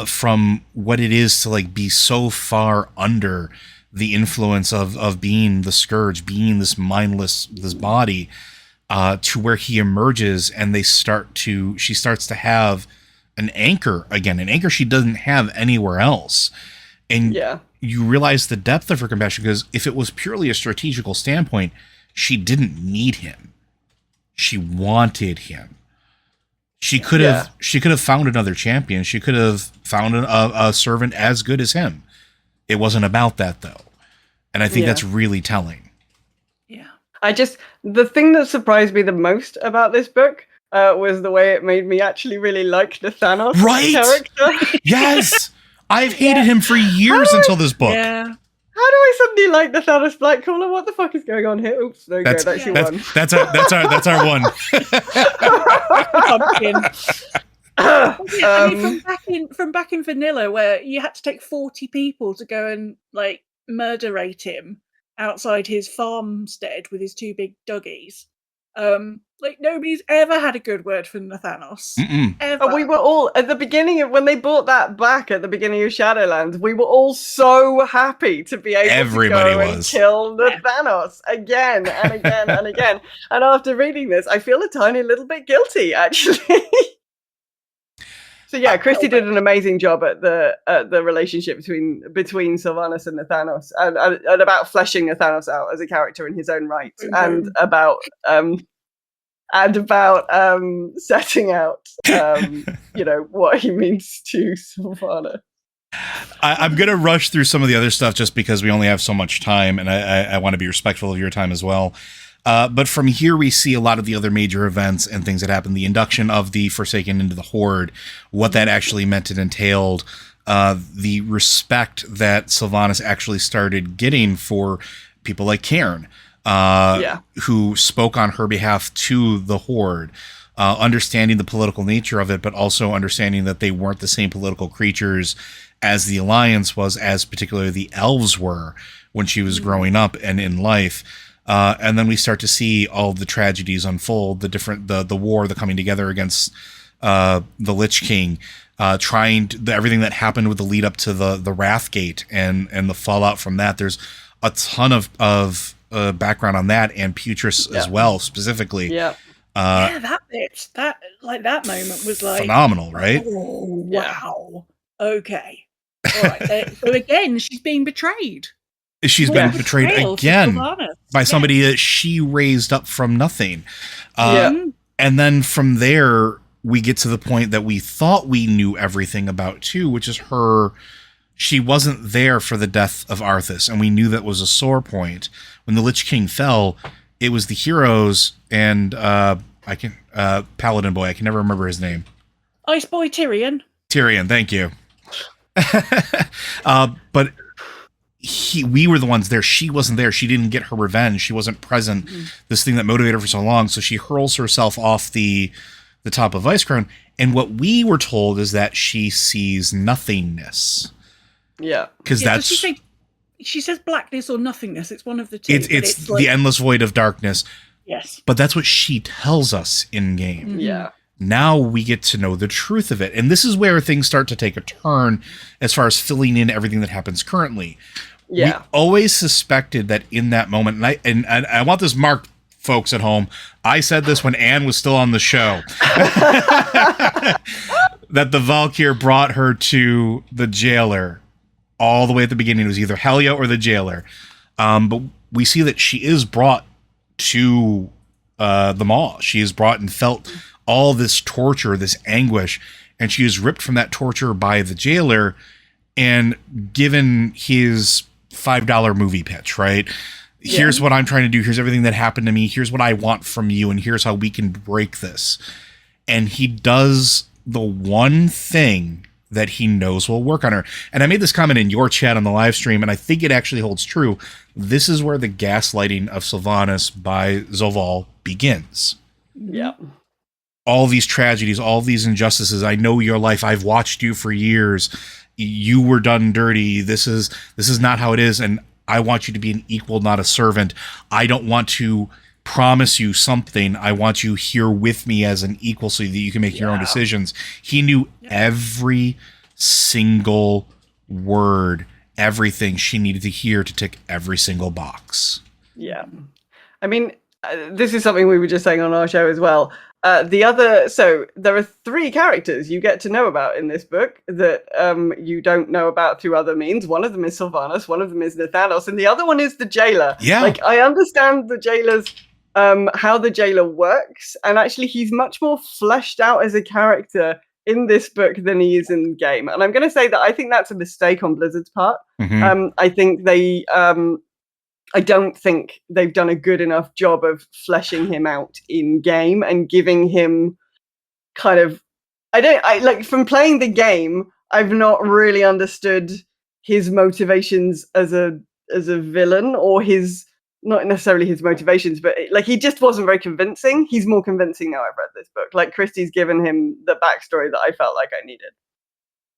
from what it is to like be so far under the influence of being the scourge, being this body, to where he emerges and she starts to have an anchor again, an anchor she doesn't have anywhere else. And you realize the depth of her compassion, because if it was purely a strategical standpoint, she didn't need him. She wanted him. She could have found another champion. She could have found a servant as good as him. It wasn't about that, though. And I think that's really telling. Yeah. The thing that surprised me the most about this book was the way it made me actually really like Nathanos character. Yes! I've hated him for years until this book. Yeah. How do I suddenly like Nathanos Blackcaller? What the fuck is going on here? Oops, there you go. That's your one. That's our one. Pumpkin. I mean, from back in vanilla, where you had to take 40 people to go and like murderate him outside his farmstead with his two big duggies. Like nobody's ever had a good word for Nathanos. Ever. And we were all at the beginning of when they brought that back at the beginning of Shadowlands. We were all so happy to be able to go and kill Nathanos again and again and again. And after reading this, I feel a tiny little bit guilty, actually. So yeah, Christy did an amazing job at the relationship between Sylvanas and Nathanos, and about fleshing Nathanos out as a character in his own right, and about setting out what he means to Sylvanas. I'm going to rush through some of the other stuff just because we only have so much time, and I want to be respectful of your time as well. But from here, we see a lot of the other major events and things that happened. The induction of the Forsaken into the Horde, what that actually meant and entailed, the respect that Sylvanas actually started getting for people like Cairn, who spoke on her behalf to the Horde, understanding the political nature of it, but also understanding that they weren't the same political creatures as the Alliance was, as particularly the elves were when she was growing up and in life. And then we start to see all the tragedies unfold, the war, the coming together against the Lich King, everything that happened with the lead up to the Wrathgate and the fallout from that. There's a ton of background on that, and Putris as well, specifically. That bit, that moment was like phenomenal, right? Oh, wow. Okay. All right. So again, she's being betrayed. She's More been betrayed betrayal to again Sylvanas. by somebody Yes. that she raised up from nothing. Yeah. And then from there, we get to the point that we thought we knew everything about too, which is her. She wasn't there for the death of Arthas, and we knew that was a sore point. When the Lich King fell, it was the heroes and Paladin boy. I can never remember his name. Ice Boy Tyrion. Tyrion, thank you. But we were the ones there. She wasn't there. She didn't get her revenge. She wasn't present. This thing that motivated her for so long. So she hurls herself off the top of Icecrown. And what we were told is that she sees nothingness. Yeah. Because Yeah, that's... does she says blackness or nothingness. It's one of the two. It's like, the endless void of darkness. Yes. But that's what she tells us in game. Yeah. Now we get to know the truth of it. And this is where things start to take a turn as far as filling in everything that happens currently. Yeah. We always suspected that in that moment, and I want this marked, folks at home. I said this when Anne was still on the show. That the Valkyr brought her to the jailer all the way at the beginning. It was either Helia or the jailer. But we see that she is brought to the maw. She is brought and felt all this torture, this anguish, and she is ripped from that torture by the jailer and given his $5 movie pitch, right? Yeah. Here's what I'm trying to do. Here's everything that happened to me. Here's what I want from you. And here's how we can break this. And he does the one thing that he knows will work on her. And I made this comment in your chat on the live stream, and I think it actually holds true. This is where the gaslighting of Sylvanas by Zoval begins. Yeah. All these tragedies, all these injustices. I know your life. I've watched you for years. You were done dirty. This is not how it is. And I want you to be an equal, not a servant. I don't want to promise you something. I want you here with me as an equal so that you can make your own decisions. He knew every single word, everything she needed to hear to tick every single box. Yeah. I mean, this is something we were just saying on our show as well. So there are 3 characters you get to know about in this book that you don't know about through other means. One of them is Sylvanas, one of them is Nathanos, and the other one is the jailer. Yeah. Like, I understand the jailer's how the jailer works, and actually he's much more fleshed out as a character in this book than he is in game. And I'm going to say that I think that's a mistake on Blizzard's part. I think they I don't think they've done a good enough job of fleshing him out in game and giving him kind of, from playing the game, I've not really understood his motivations as a villain, or not necessarily his motivations, but he just wasn't very convincing. He's more convincing now I've read this book. Like, Christie's given him the backstory that I felt like I needed.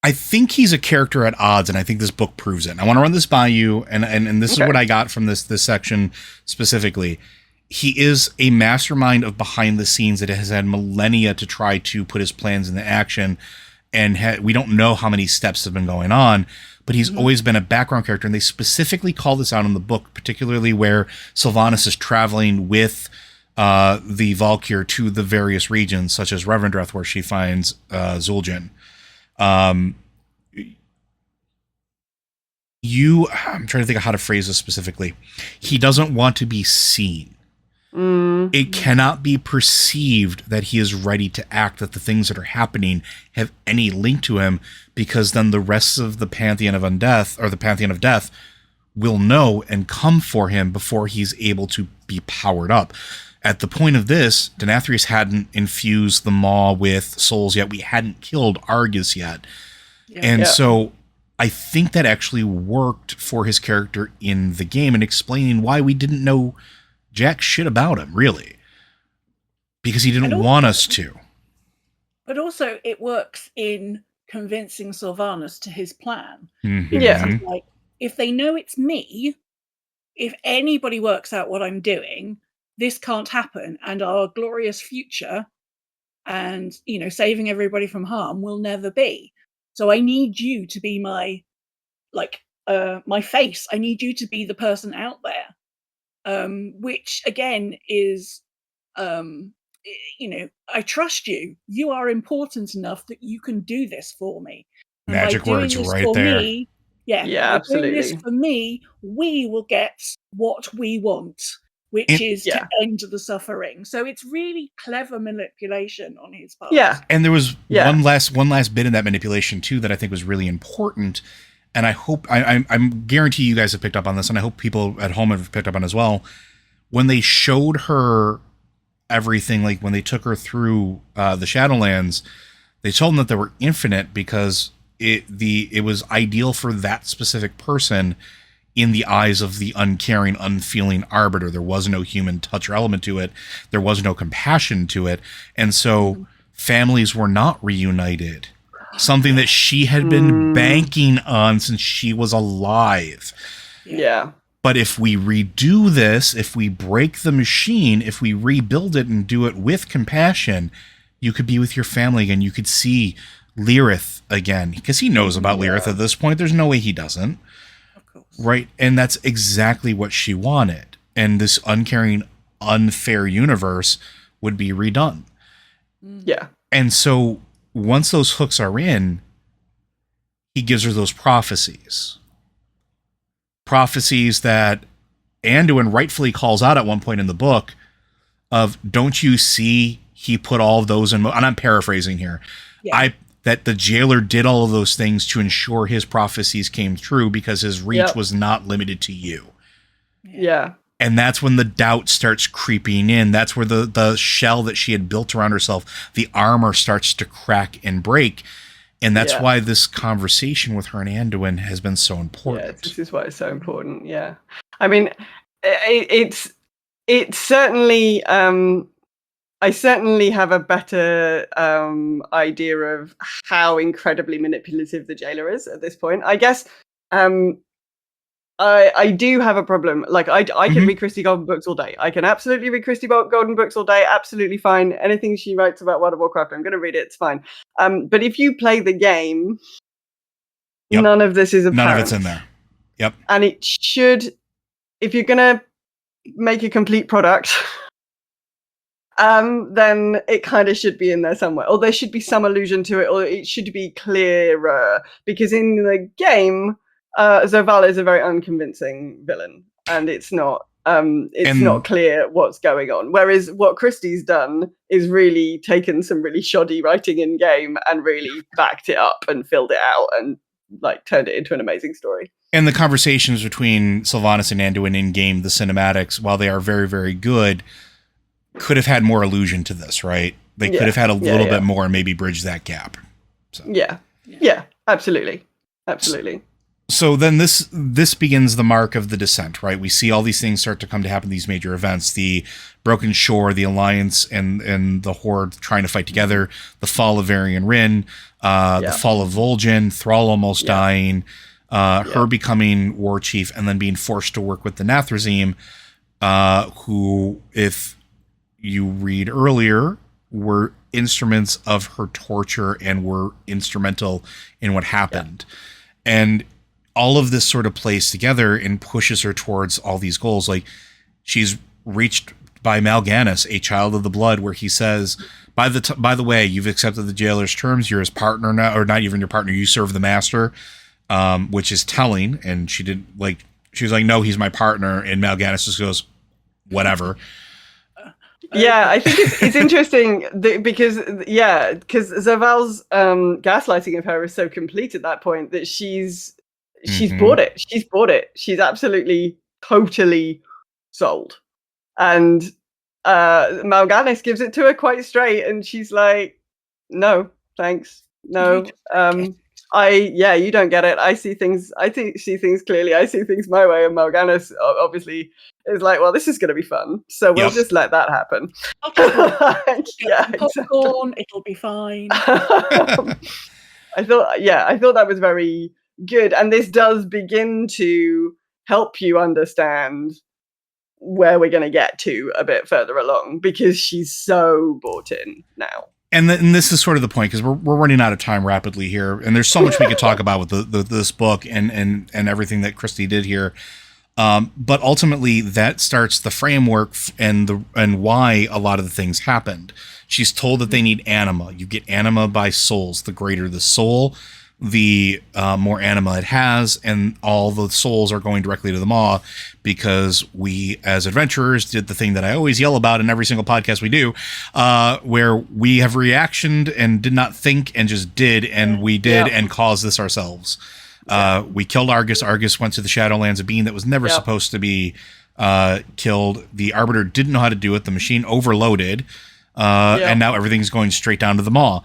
I think he's a character at odds, and I think this book proves it. And I want to run this by you, and this is what I got from this section specifically. He is a mastermind of behind the scenes that has had millennia to try to put his plans into action, and we don't know how many steps have been going on, but he's always been a background character, and they specifically call this out in the book, particularly where Sylvanas is traveling with the Valkyr to the various regions, such as Revendreth, where she finds Zul'jin. I'm trying to think of how to phrase this specifically. He doesn't want to be seen. It cannot be perceived that he is ready to act, that the things that are happening have any link to him, because then the rest of the Pantheon of Undeath, or the Pantheon of Death, will know and come for him before he's able to be powered up. At the point of this, Denathrius hadn't infused the maw with souls yet. We hadn't killed Argus yet. So I think that actually worked for his character in the game and explaining why we didn't know jack shit about him, really. Because he didn't want us to. But also, it works in convincing Sylvanas to his plan. Like, if they know it's me, if anybody works out what I'm doing, this can't happen, and our glorious future and, saving everybody from harm will never be. So I need you to be my face. I need you to be the person out there. Which again is, I trust you. You are important enough that you can do this for me. And magic words right there. Yeah, Yeah, you're doing this absolutely. for me. We will get what we want, which And, is to Yeah. end the suffering. So it's really clever manipulation on his part. Yeah. and there was Yeah. one last bit in that manipulation too that I think was really important, and I hope I'm guarantee you guys have picked up on this, and I hope people at home have picked up on as well. When they showed her everything, like when they took her through the Shadowlands, they told them that they were infinite because it was ideal for that specific person in the eyes of the uncaring, unfeeling arbiter. There was no human touch or element to it. There was no compassion to it. And so families were not reunited. Something that she had been banking on since she was alive. Yeah. But if we redo this, if we break the machine, if we rebuild it and do it with compassion, you could be with your family again. You could see Lyrith again, because he knows about Lyrith at this point. There's no way he doesn't. Of course. Right? And that's exactly what she wanted. And this uncaring, unfair universe would be redone. Yeah. And so once those hooks are in, he gives her those prophecies. Prophecies that Anduin rightfully calls out at one point in the book of, don't you see he put all of those in, and I'm paraphrasing here. Yeah. That the jailer did all of those things to ensure his prophecies came true because his reach was not limited to you. Yeah. And that's when the doubt starts creeping in. That's where the shell that she had built around herself, the armor starts to crack and break. And that's why this conversation with her and Anduin has been so important. Yeah, this is why it's so important. Yeah. I mean, it's certainly, I certainly have a better idea of how incredibly manipulative the jailer is at this point. I guess I do have a problem. Like, I can read Christy Golden books all day. I can absolutely read Christy Golden books all day. Absolutely fine. Anything she writes about World of Warcraft, I'm going to read it. It's fine. But if you play the game, none of this is apparent. None of it's in there. Yep. And it should, if you're going to make a complete product, then it kind of should be in there somewhere, or there should be some allusion to it, or it should be clearer, because in the game, Zoval is a very unconvincing villain, and it's not not clear what's going on. Whereas what Christie's done is really taken some really shoddy writing in game and really backed it up and filled it out and like turned it into an amazing story. And the conversations between Sylvanas and Anduin in game, the cinematics, while they are very, very good, could have had more allusion to this, right? They could have had a little bit more and maybe bridge that gap. So. Yeah, absolutely. So then this begins the mark of the descent, right? We see all these things start to come to happen, these major events, the Broken Shore, the Alliance, and the Horde trying to fight together, the fall of Varian Rin, the fall of Vol'jin, Thrall almost dying, her becoming war chief, and then being forced to work with the Nathrezim, who, if you read earlier, were instruments of her torture and were instrumental in what happened. And all of this sort of plays together and pushes her towards all these goals. Like, she's reached by Mal'Ganis, a child of the blood, where he says, by the way, you've accepted the jailer's terms. You're his partner now, or not even your partner. You serve the master, which is telling. And she was like, no, he's my partner. And Mal'Ganis just goes, whatever. Yeah, I think it's interesting because Zoval's gaslighting of her is so complete at that point that she's bought it. She's bought it. She's absolutely, totally sold. And Mal'Ganis gives it to her quite straight, and she's like, "No, thanks. No, you don't get it. I see things. See things clearly. I see things my way." And Mal'Ganis obviously is like, "Well, this is going to be fun, so we'll just let that happen." Popcorn, it'll be fine. I thought that was very good, and this does begin to help you understand where we're going to get to a bit further along, because she's so bought in now. And this is sort of the point, because we're running out of time rapidly here, and there's so much we could talk about with this book and everything that Christie did here. But ultimately, that starts the framework and why a lot of the things happened. She's told that they need anima. You get anima by souls. The greater the soul, the more anima it has, and all the souls are going directly to the maw, because we as adventurers did the thing that I always yell about in every single podcast we do, where we have reactioned and did not think and just did, and we did and caused this ourselves. We killed Argus. Argus went to the Shadowlands, a being that was never supposed to be killed. The Arbiter didn't know how to do it. The machine overloaded, and now everything's going straight down to the maw.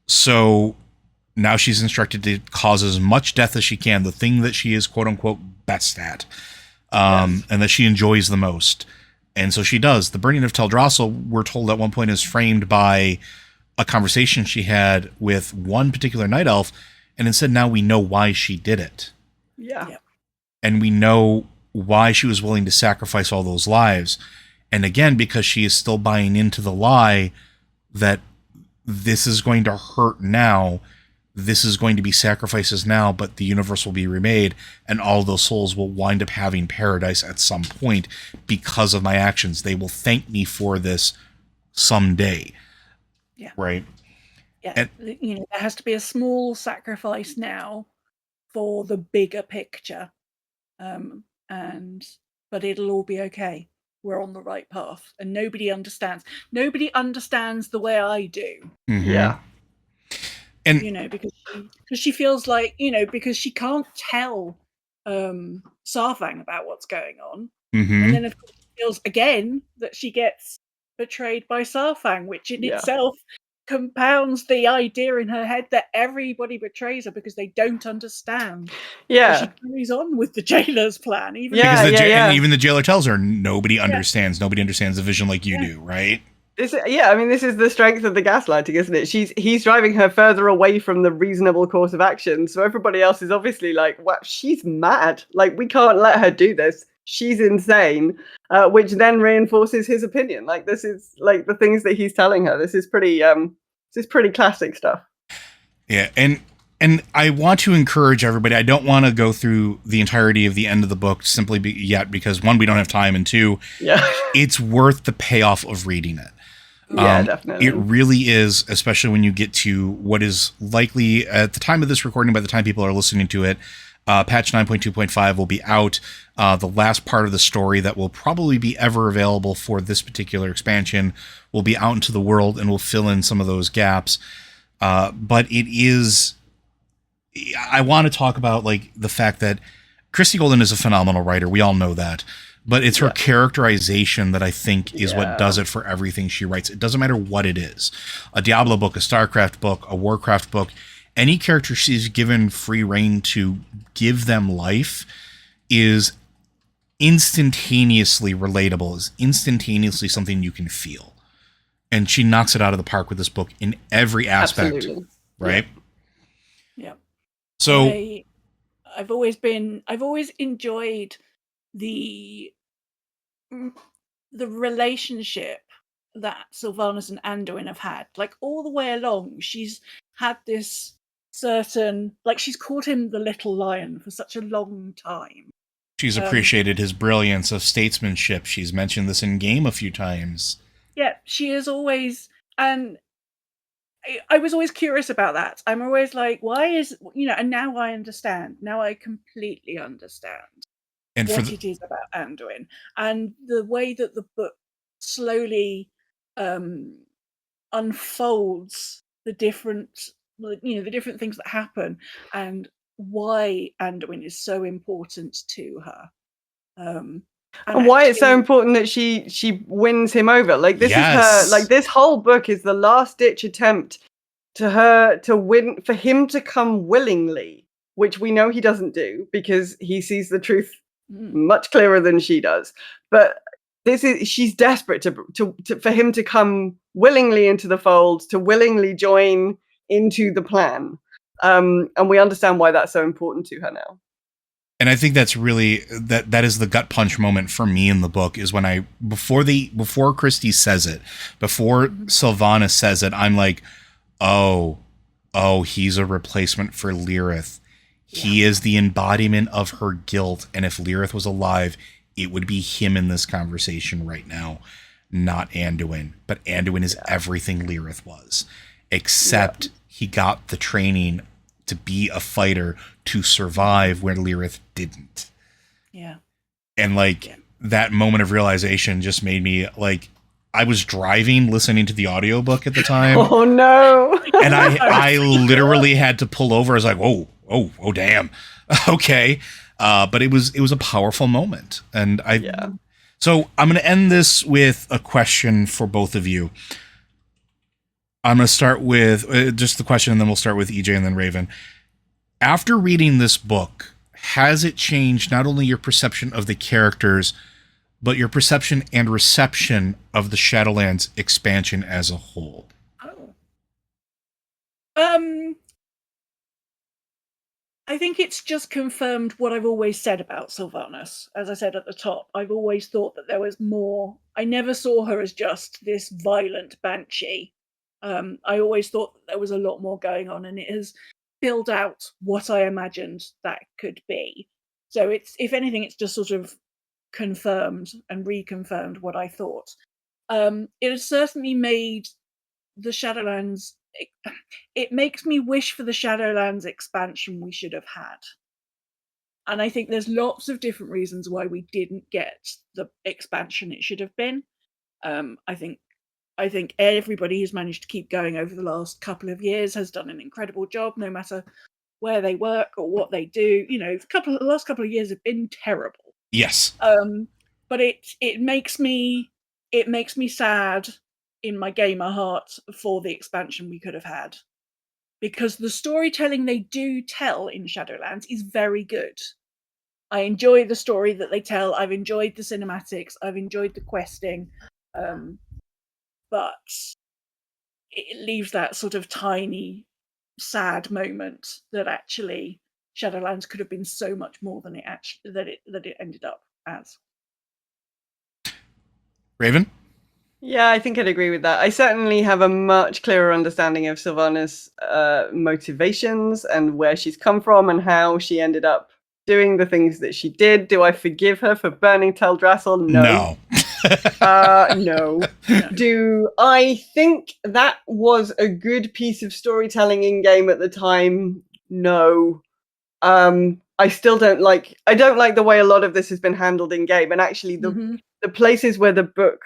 So now she's instructed to cause as much death as she can, the thing that she is quote unquote best at, and that she enjoys the most. And so she does. The burning of Teldrassil, we're told at one point, is framed by a conversation she had with one particular night elf, and instead now we know why she did it. Yeah. And we know why she was willing to sacrifice all those lives. And again, because she is still buying into the lie that this is going to hurt now, this is going to be sacrifices now, but the universe will be remade, and all those souls will wind up having paradise at some point because of my actions. They will thank me for this someday. Yeah. Right? Yeah. And, there has to be a small sacrifice now for the bigger picture. But it'll all be okay. We're on the right path, and nobody understands. Nobody understands the way I do. mm-hmm. Yeah. And because she feels like, because she can't tell Sarfang about what's going on. mm-hmm. And then of course she feels again that she gets betrayed by Sarfang, which in itself compounds the idea in her head that everybody betrays her because they don't understand. Yeah. So she carries on with the jailer's plan. Even And even the jailer tells her nobody understands. Nobody understands the vision like you do, right? This is the strength of the gaslighting, isn't it? He's driving her further away from the reasonable course of action. So everybody else is obviously like, "Wow, she's mad! Like, we can't let her do this. She's insane." Which then reinforces his opinion. Like, this is like the things that he's telling her. This is pretty classic stuff. Yeah, and I want to encourage everybody. I don't want to go through the entirety of the end of the book simply because one, we don't have time, and two, it's worth the payoff of reading it. Yeah, definitely. It really is, especially when you get to what is likely, at the time of this recording, by the time people are listening to it, patch 9.2.5 will be out. The last part of the story that will probably be ever available for this particular expansion will be out into the world and will fill in some of those gaps. But it is... I want to talk about like the fact that Christy Golden is a phenomenal writer. We all know that. But it's her characterization that I think is what does it for everything she writes. It doesn't matter what it is. A Diablo book, a StarCraft book, a Warcraft book, any character she's given free reign to give them life is instantaneously relatable, is instantaneously something you can feel. And she knocks it out of the park with this book in every aspect. Absolutely. Right? Yeah. So I've always enjoyed the relationship that Sylvanas and Anduin have had. Like, all the way along, she's had this certain, like, she's called him the little lion for such a long time. She's appreciated his brilliance of statesmanship. She's mentioned this in game a few times. Yeah, she is always, and I was always curious about that. I'm always like, why is, and now I understand. Now I completely understand what it is about Anduin. And the way that the book slowly unfolds the different things that happen and why Anduin is so important to her. And why it's so important that she wins him over. Like, this is her, like, this whole book is the last ditch attempt to her to win, for him to come willingly, which we know he doesn't do because he sees the truth much clearer than she does. But she's desperate to for him to come willingly into the fold, to willingly join into the plan. And we understand why that's so important to her now. And I think that's really that is the gut punch moment for me in the book, is when before Christy says it, before Sylvanas says it, I'm like, oh, he's a replacement for Lyrith. He is the embodiment of her guilt, and if Lyrith was alive, it would be him in this conversation right now, not Anduin. But Anduin is everything Lyrith was, except he got the training to be a fighter to survive where Lirith didn't. Yeah. And like that moment of realization just made me like, I was driving, listening to the audiobook at the time. Oh no. And I literally had to pull over. I was like, oh, damn. Okay. But it was a powerful moment. And so I'm going to end this with a question for both of you. I'm going to start with just the question, and then we'll start with EJ and then Raven. After reading this book, has it changed not only your perception of the characters, but your perception and reception of the Shadowlands expansion as a whole? I think it's just confirmed what I've always said about Sylvanas. As I said at the top, I've always thought that there was more. I never saw her as just this violent banshee. I always thought that there was a lot more going on, and it has filled out what I imagined that could be. So it's, if anything, it's just sort of confirmed and reconfirmed what I thought. It has certainly made the Shadowlands. It makes me wish for the Shadowlands expansion we should have had. And I think there's lots of different reasons why we didn't get the expansion it should have been. I think everybody who's managed to keep going over the last couple of years has done an incredible job, no matter where they work or what they do. You know, the last couple of years have been terrible. Yes. But it makes me sad in my gamer heart for the expansion we could have had, because the storytelling they do tell in Shadowlands is very good. I enjoy the story that they tell. I've enjoyed the cinematics. I've enjoyed the questing. But it leaves that sort of tiny, sad moment that actually Shadowlands could have been so much more than it ended up as. Raven? Yeah, I think I'd agree with that. I certainly have a much clearer understanding of Sylvanas' motivations and where she's come from and how she ended up doing the things that she did. Do I forgive her for burning Teldrassil? No. No. Do I think that was a good piece of storytelling in game at the time? No. I still don't like the way a lot of this has been handled in game, and actually the places where the book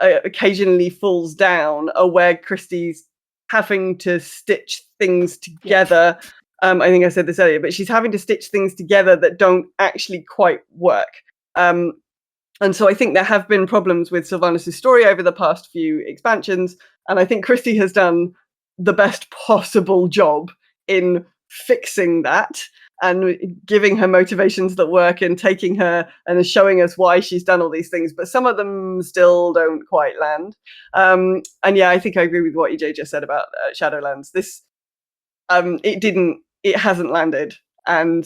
occasionally falls down are where Christie's having to stitch things together. I think I said this earlier, but she's having to stitch things together that don't actually quite work. And so I think there have been problems with Sylvanas' story over the past few expansions, and I think Christie has done the best possible job in fixing that and giving her motivations that work and taking her and showing us why she's done all these things. But some of them still don't quite land. And yeah, I think I agree with what EJ just said about Shadowlands. This, it hasn't landed, and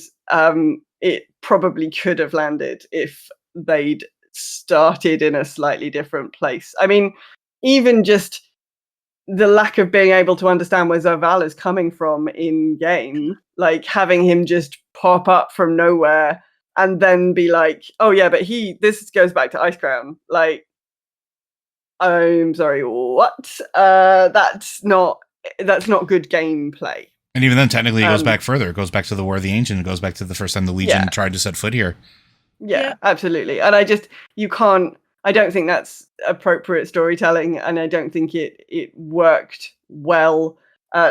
it probably could have landed if they'd started in a slightly different place. I mean, even just the lack of being able to understand where Zerval is coming from in game, like having him just pop up from nowhere and then be like, oh yeah, but this goes back to Ice Crown. Like, I'm sorry, what? That's not good gameplay. And even then, technically, it goes back further. It goes back to the War of the Ancient. It goes back to the first time the Legion tried to set foot here. Yeah, absolutely. And I don't think that's appropriate storytelling, and I don't think it worked well.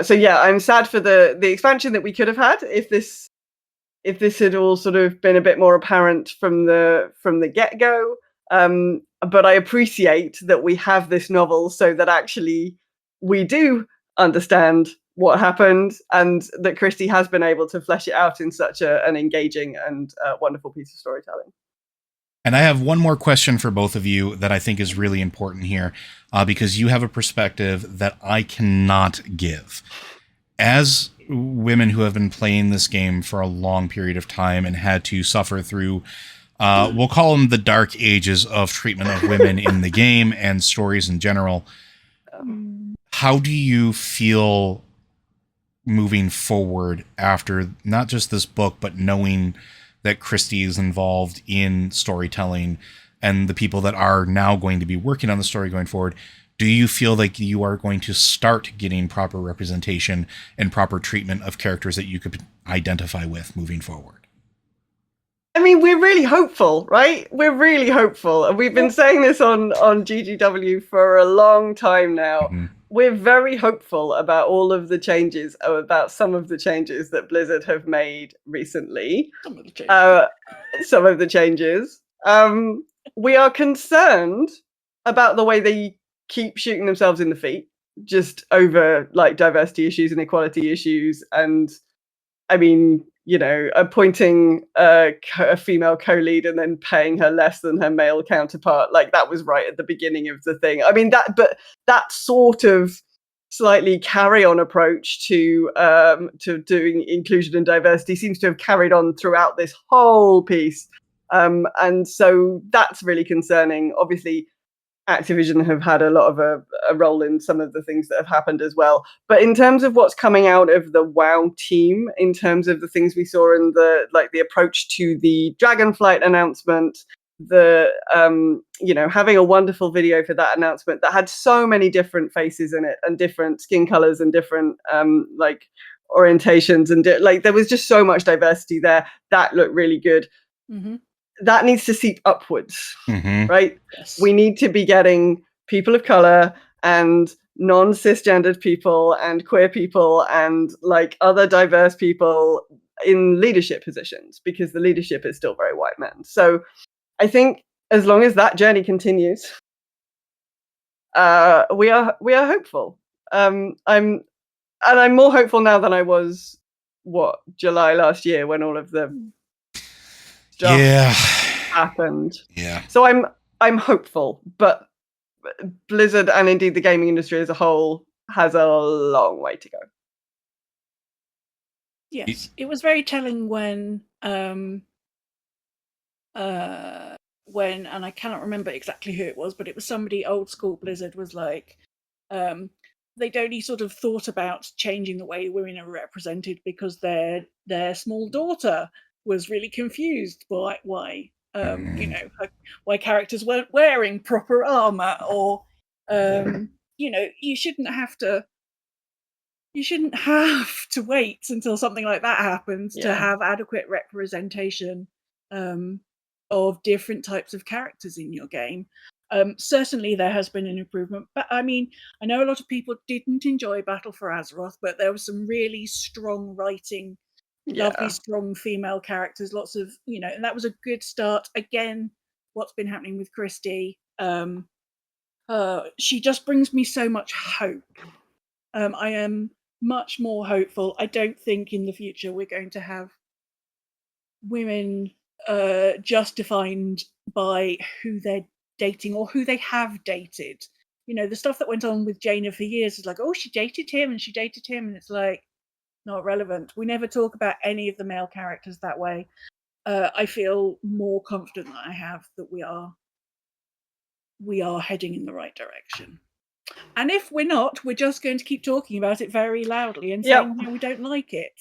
So yeah, I'm sad for the expansion that we could have had if this had all sort of been a bit more apparent from the get-go. But I appreciate that we have this novel so that actually we do understand what happened, and that Christie has been able to flesh it out in such an engaging and wonderful piece of storytelling. And I have one more question for both of you that I think is really important here, because you have a perspective that I cannot give. As women who have been playing this game for a long period of time and had to suffer through, we'll call them the dark ages of treatment of women in the game and stories in general, how do you feel moving forward after not just this book, but knowing that Christie is involved in storytelling and the people that are now going to be working on the story going forward? do you feel like you are going to start getting proper representation and proper treatment of characters that you could identify with moving forward? I mean, we're really hopeful, right? We're really hopeful. And we've been saying this on GGW for a long time now. Mm-hmm. We're very hopeful about all of the changes, about some of the changes that Blizzard have made recently. Some of the changes. Some of the changes. We are concerned about the way they keep shooting themselves in the feet, just over like diversity issues and equality issues. And I mean, you know, appointing a female co-lead and then paying her less than her male counterpart, like that was right at the beginning of the thing. I mean, that sort of slightly carry-on approach to doing inclusion and diversity seems to have carried on throughout this whole piece. And so that's really concerning. Obviously, Activision have had a lot of a role in some of the things that have happened as well. But in terms of what's coming out of the WoW team, in terms of the things we saw in the approach to the Dragonflight announcement, having a wonderful video for that announcement that had so many different faces in it and different skin colors and different orientations, and there was just so much diversity there. That looked really good. Mm-hmm. That needs to seep upwards, Mm-hmm. right? Yes. We need to be getting people of color and non-cisgendered people and queer people and like other diverse people in leadership positions, because the leadership is still very white men. So I think as long as that journey continues, we are hopeful. I'm more hopeful now than I was July last year, when all of the stuff happened. Yeah. So I'm hopeful, but Blizzard and indeed the gaming industry as a whole has a long way to go. Yes, it was very telling when, and I cannot remember exactly who it was, but it was somebody old school Blizzard was like, they'd only sort of thought about changing the way women are represented because their small daughter was really confused by why why characters weren't wearing proper armor, or you shouldn't have to wait until something like that happens to have adequate representation of different types of characters in your game. Certainly there has been an improvement, but I mean, I know a lot of people didn't enjoy Battle for Azeroth, but there was some really strong writing, lovely strong female characters, lots of, and that was a good start. Again, what's been happening with Christy, she just brings me so much hope. I am much more hopeful. I don't think in the future we're going to have women just defined by who they're dating or who they have dated. The stuff that went on with Jaina for years is like, oh, she dated him and she dated him, and it's like not relevant. We never talk about any of the male characters that way. I feel more confident than I have that we are heading in the right direction. And if we're not, we're just going to keep talking about it very loudly and saying how we don't like it.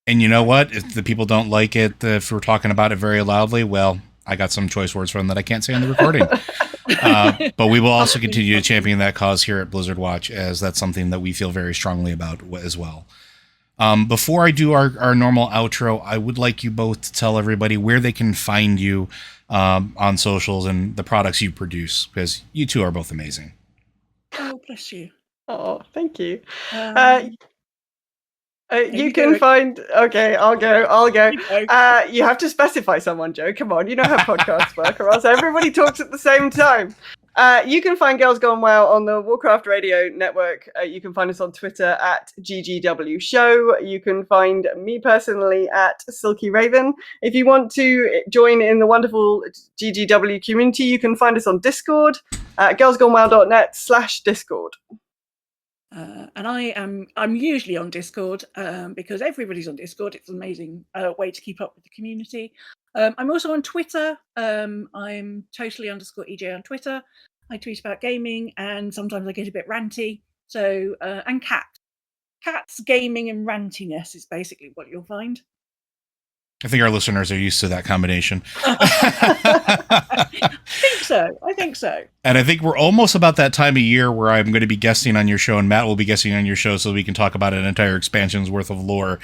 And you know what? If the people don't like it, if we're talking about it very loudly, well, I got some choice words for them that I can't say on the recording. But we will also continue to champion that cause here at Blizzard Watch, as that's something that we feel very strongly about as well. Before I do our normal outro, I would like you both to tell everybody where they can find you on socials and the products you produce, because you two are both amazing. Oh, bless you. Oh, thank you. You can find... Okay, I'll go. You have to specify someone, Joe. Come on, you know how podcasts work, or else everybody talks at the same time. You can find Girls Gone WoW on the Warcraft Radio Network. You can find us on Twitter at GGW Show. You can find me personally at Silky Raven. If you want to join in the wonderful GGW community, you can find us on Discord at girlsgonewow.net/Discord. And I'm usually on Discord because everybody's on Discord. It's an amazing way to keep up with the community. I'm also on Twitter. I'm totally_EJ on Twitter. I tweet about gaming, and sometimes I get a bit ranty. So and cats, gaming, and rantiness is basically what you'll find. I think our listeners are used to that combination. I think so. And I think we're almost about that time of year where I'm going to be guesting on your show, and Matt will be guesting on your show, so we can talk about an entire expansion's worth of lore.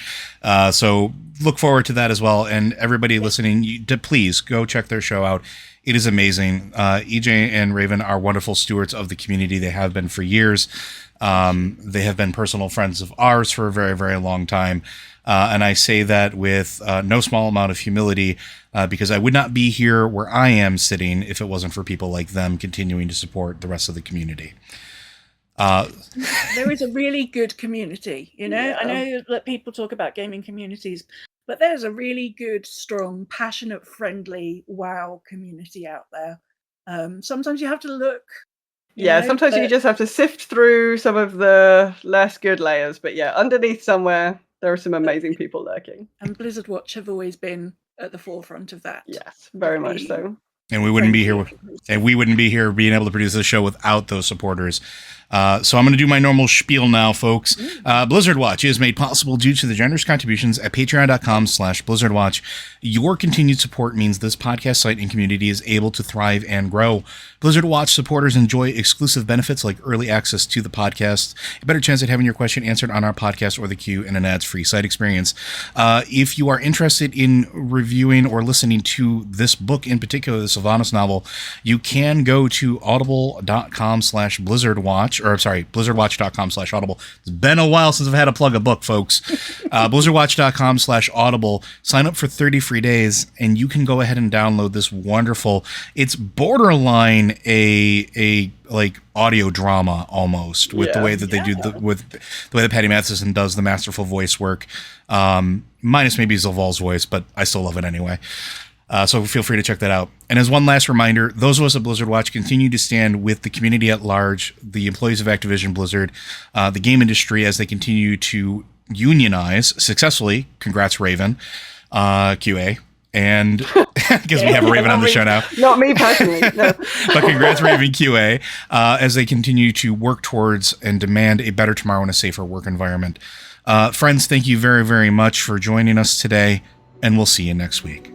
So look forward to that as well. And everybody listening, please go check their show out. It is amazing. EJ and Raven are wonderful stewards of the community. They have been for years. They have been personal friends of ours for a very, very long time. And I say that with no small amount of humility, because I would not be here where I am sitting if it wasn't for people like them continuing to support the rest of the community. There is a really good community, you know. I know that people talk about gaming communities, but there's a really good, strong, passionate, friendly WoW community out there. Sometimes you have to look. Sometimes you just have to sift through some of the less good layers, but underneath somewhere there are some amazing people lurking. And Blizzard Watch have always been at the forefront of that. Yes, very much so. And we wouldn't be here being able to produce this show without those supporters. So I'm going to do my normal spiel now, folks. Blizzard Watch is made possible due to the generous contributions at patreon.com/BlizzardWatch. Your continued support means this podcast site and community is able to thrive and grow. Blizzard Watch supporters enjoy exclusive benefits like early access to the podcast, a better chance at having your question answered on our podcast or the queue, and an ads-free site experience. If you are interested in reviewing or listening to this book in particular, the Sylvanas novel, you can go to audible.com/BlizzardWatch. Or sorry, blizzardwatch.com/audible. It's been a while since I've had to plug a book, folks. blizzardwatch.com/audible. Sign up for 30 free days, and you can go ahead and download this wonderful. It's borderline a like audio drama almost, with the way that they do with the way that Patty Matheson does the masterful voice work. Minus maybe Zilval's voice, but I still love it anyway. So feel free to check that out. And as one last reminder, those of us at Blizzard Watch continue to stand with the community at large, the employees of Activision Blizzard, the game industry as they continue to unionize successfully. Congrats, Raven, QA. And because we have a Raven on the show now. Not me personally, no. But congrats, Raven QA, as they continue to work towards and demand a better tomorrow and a safer work environment. Friends, thank you very, very much for joining us today, and we'll see you next week.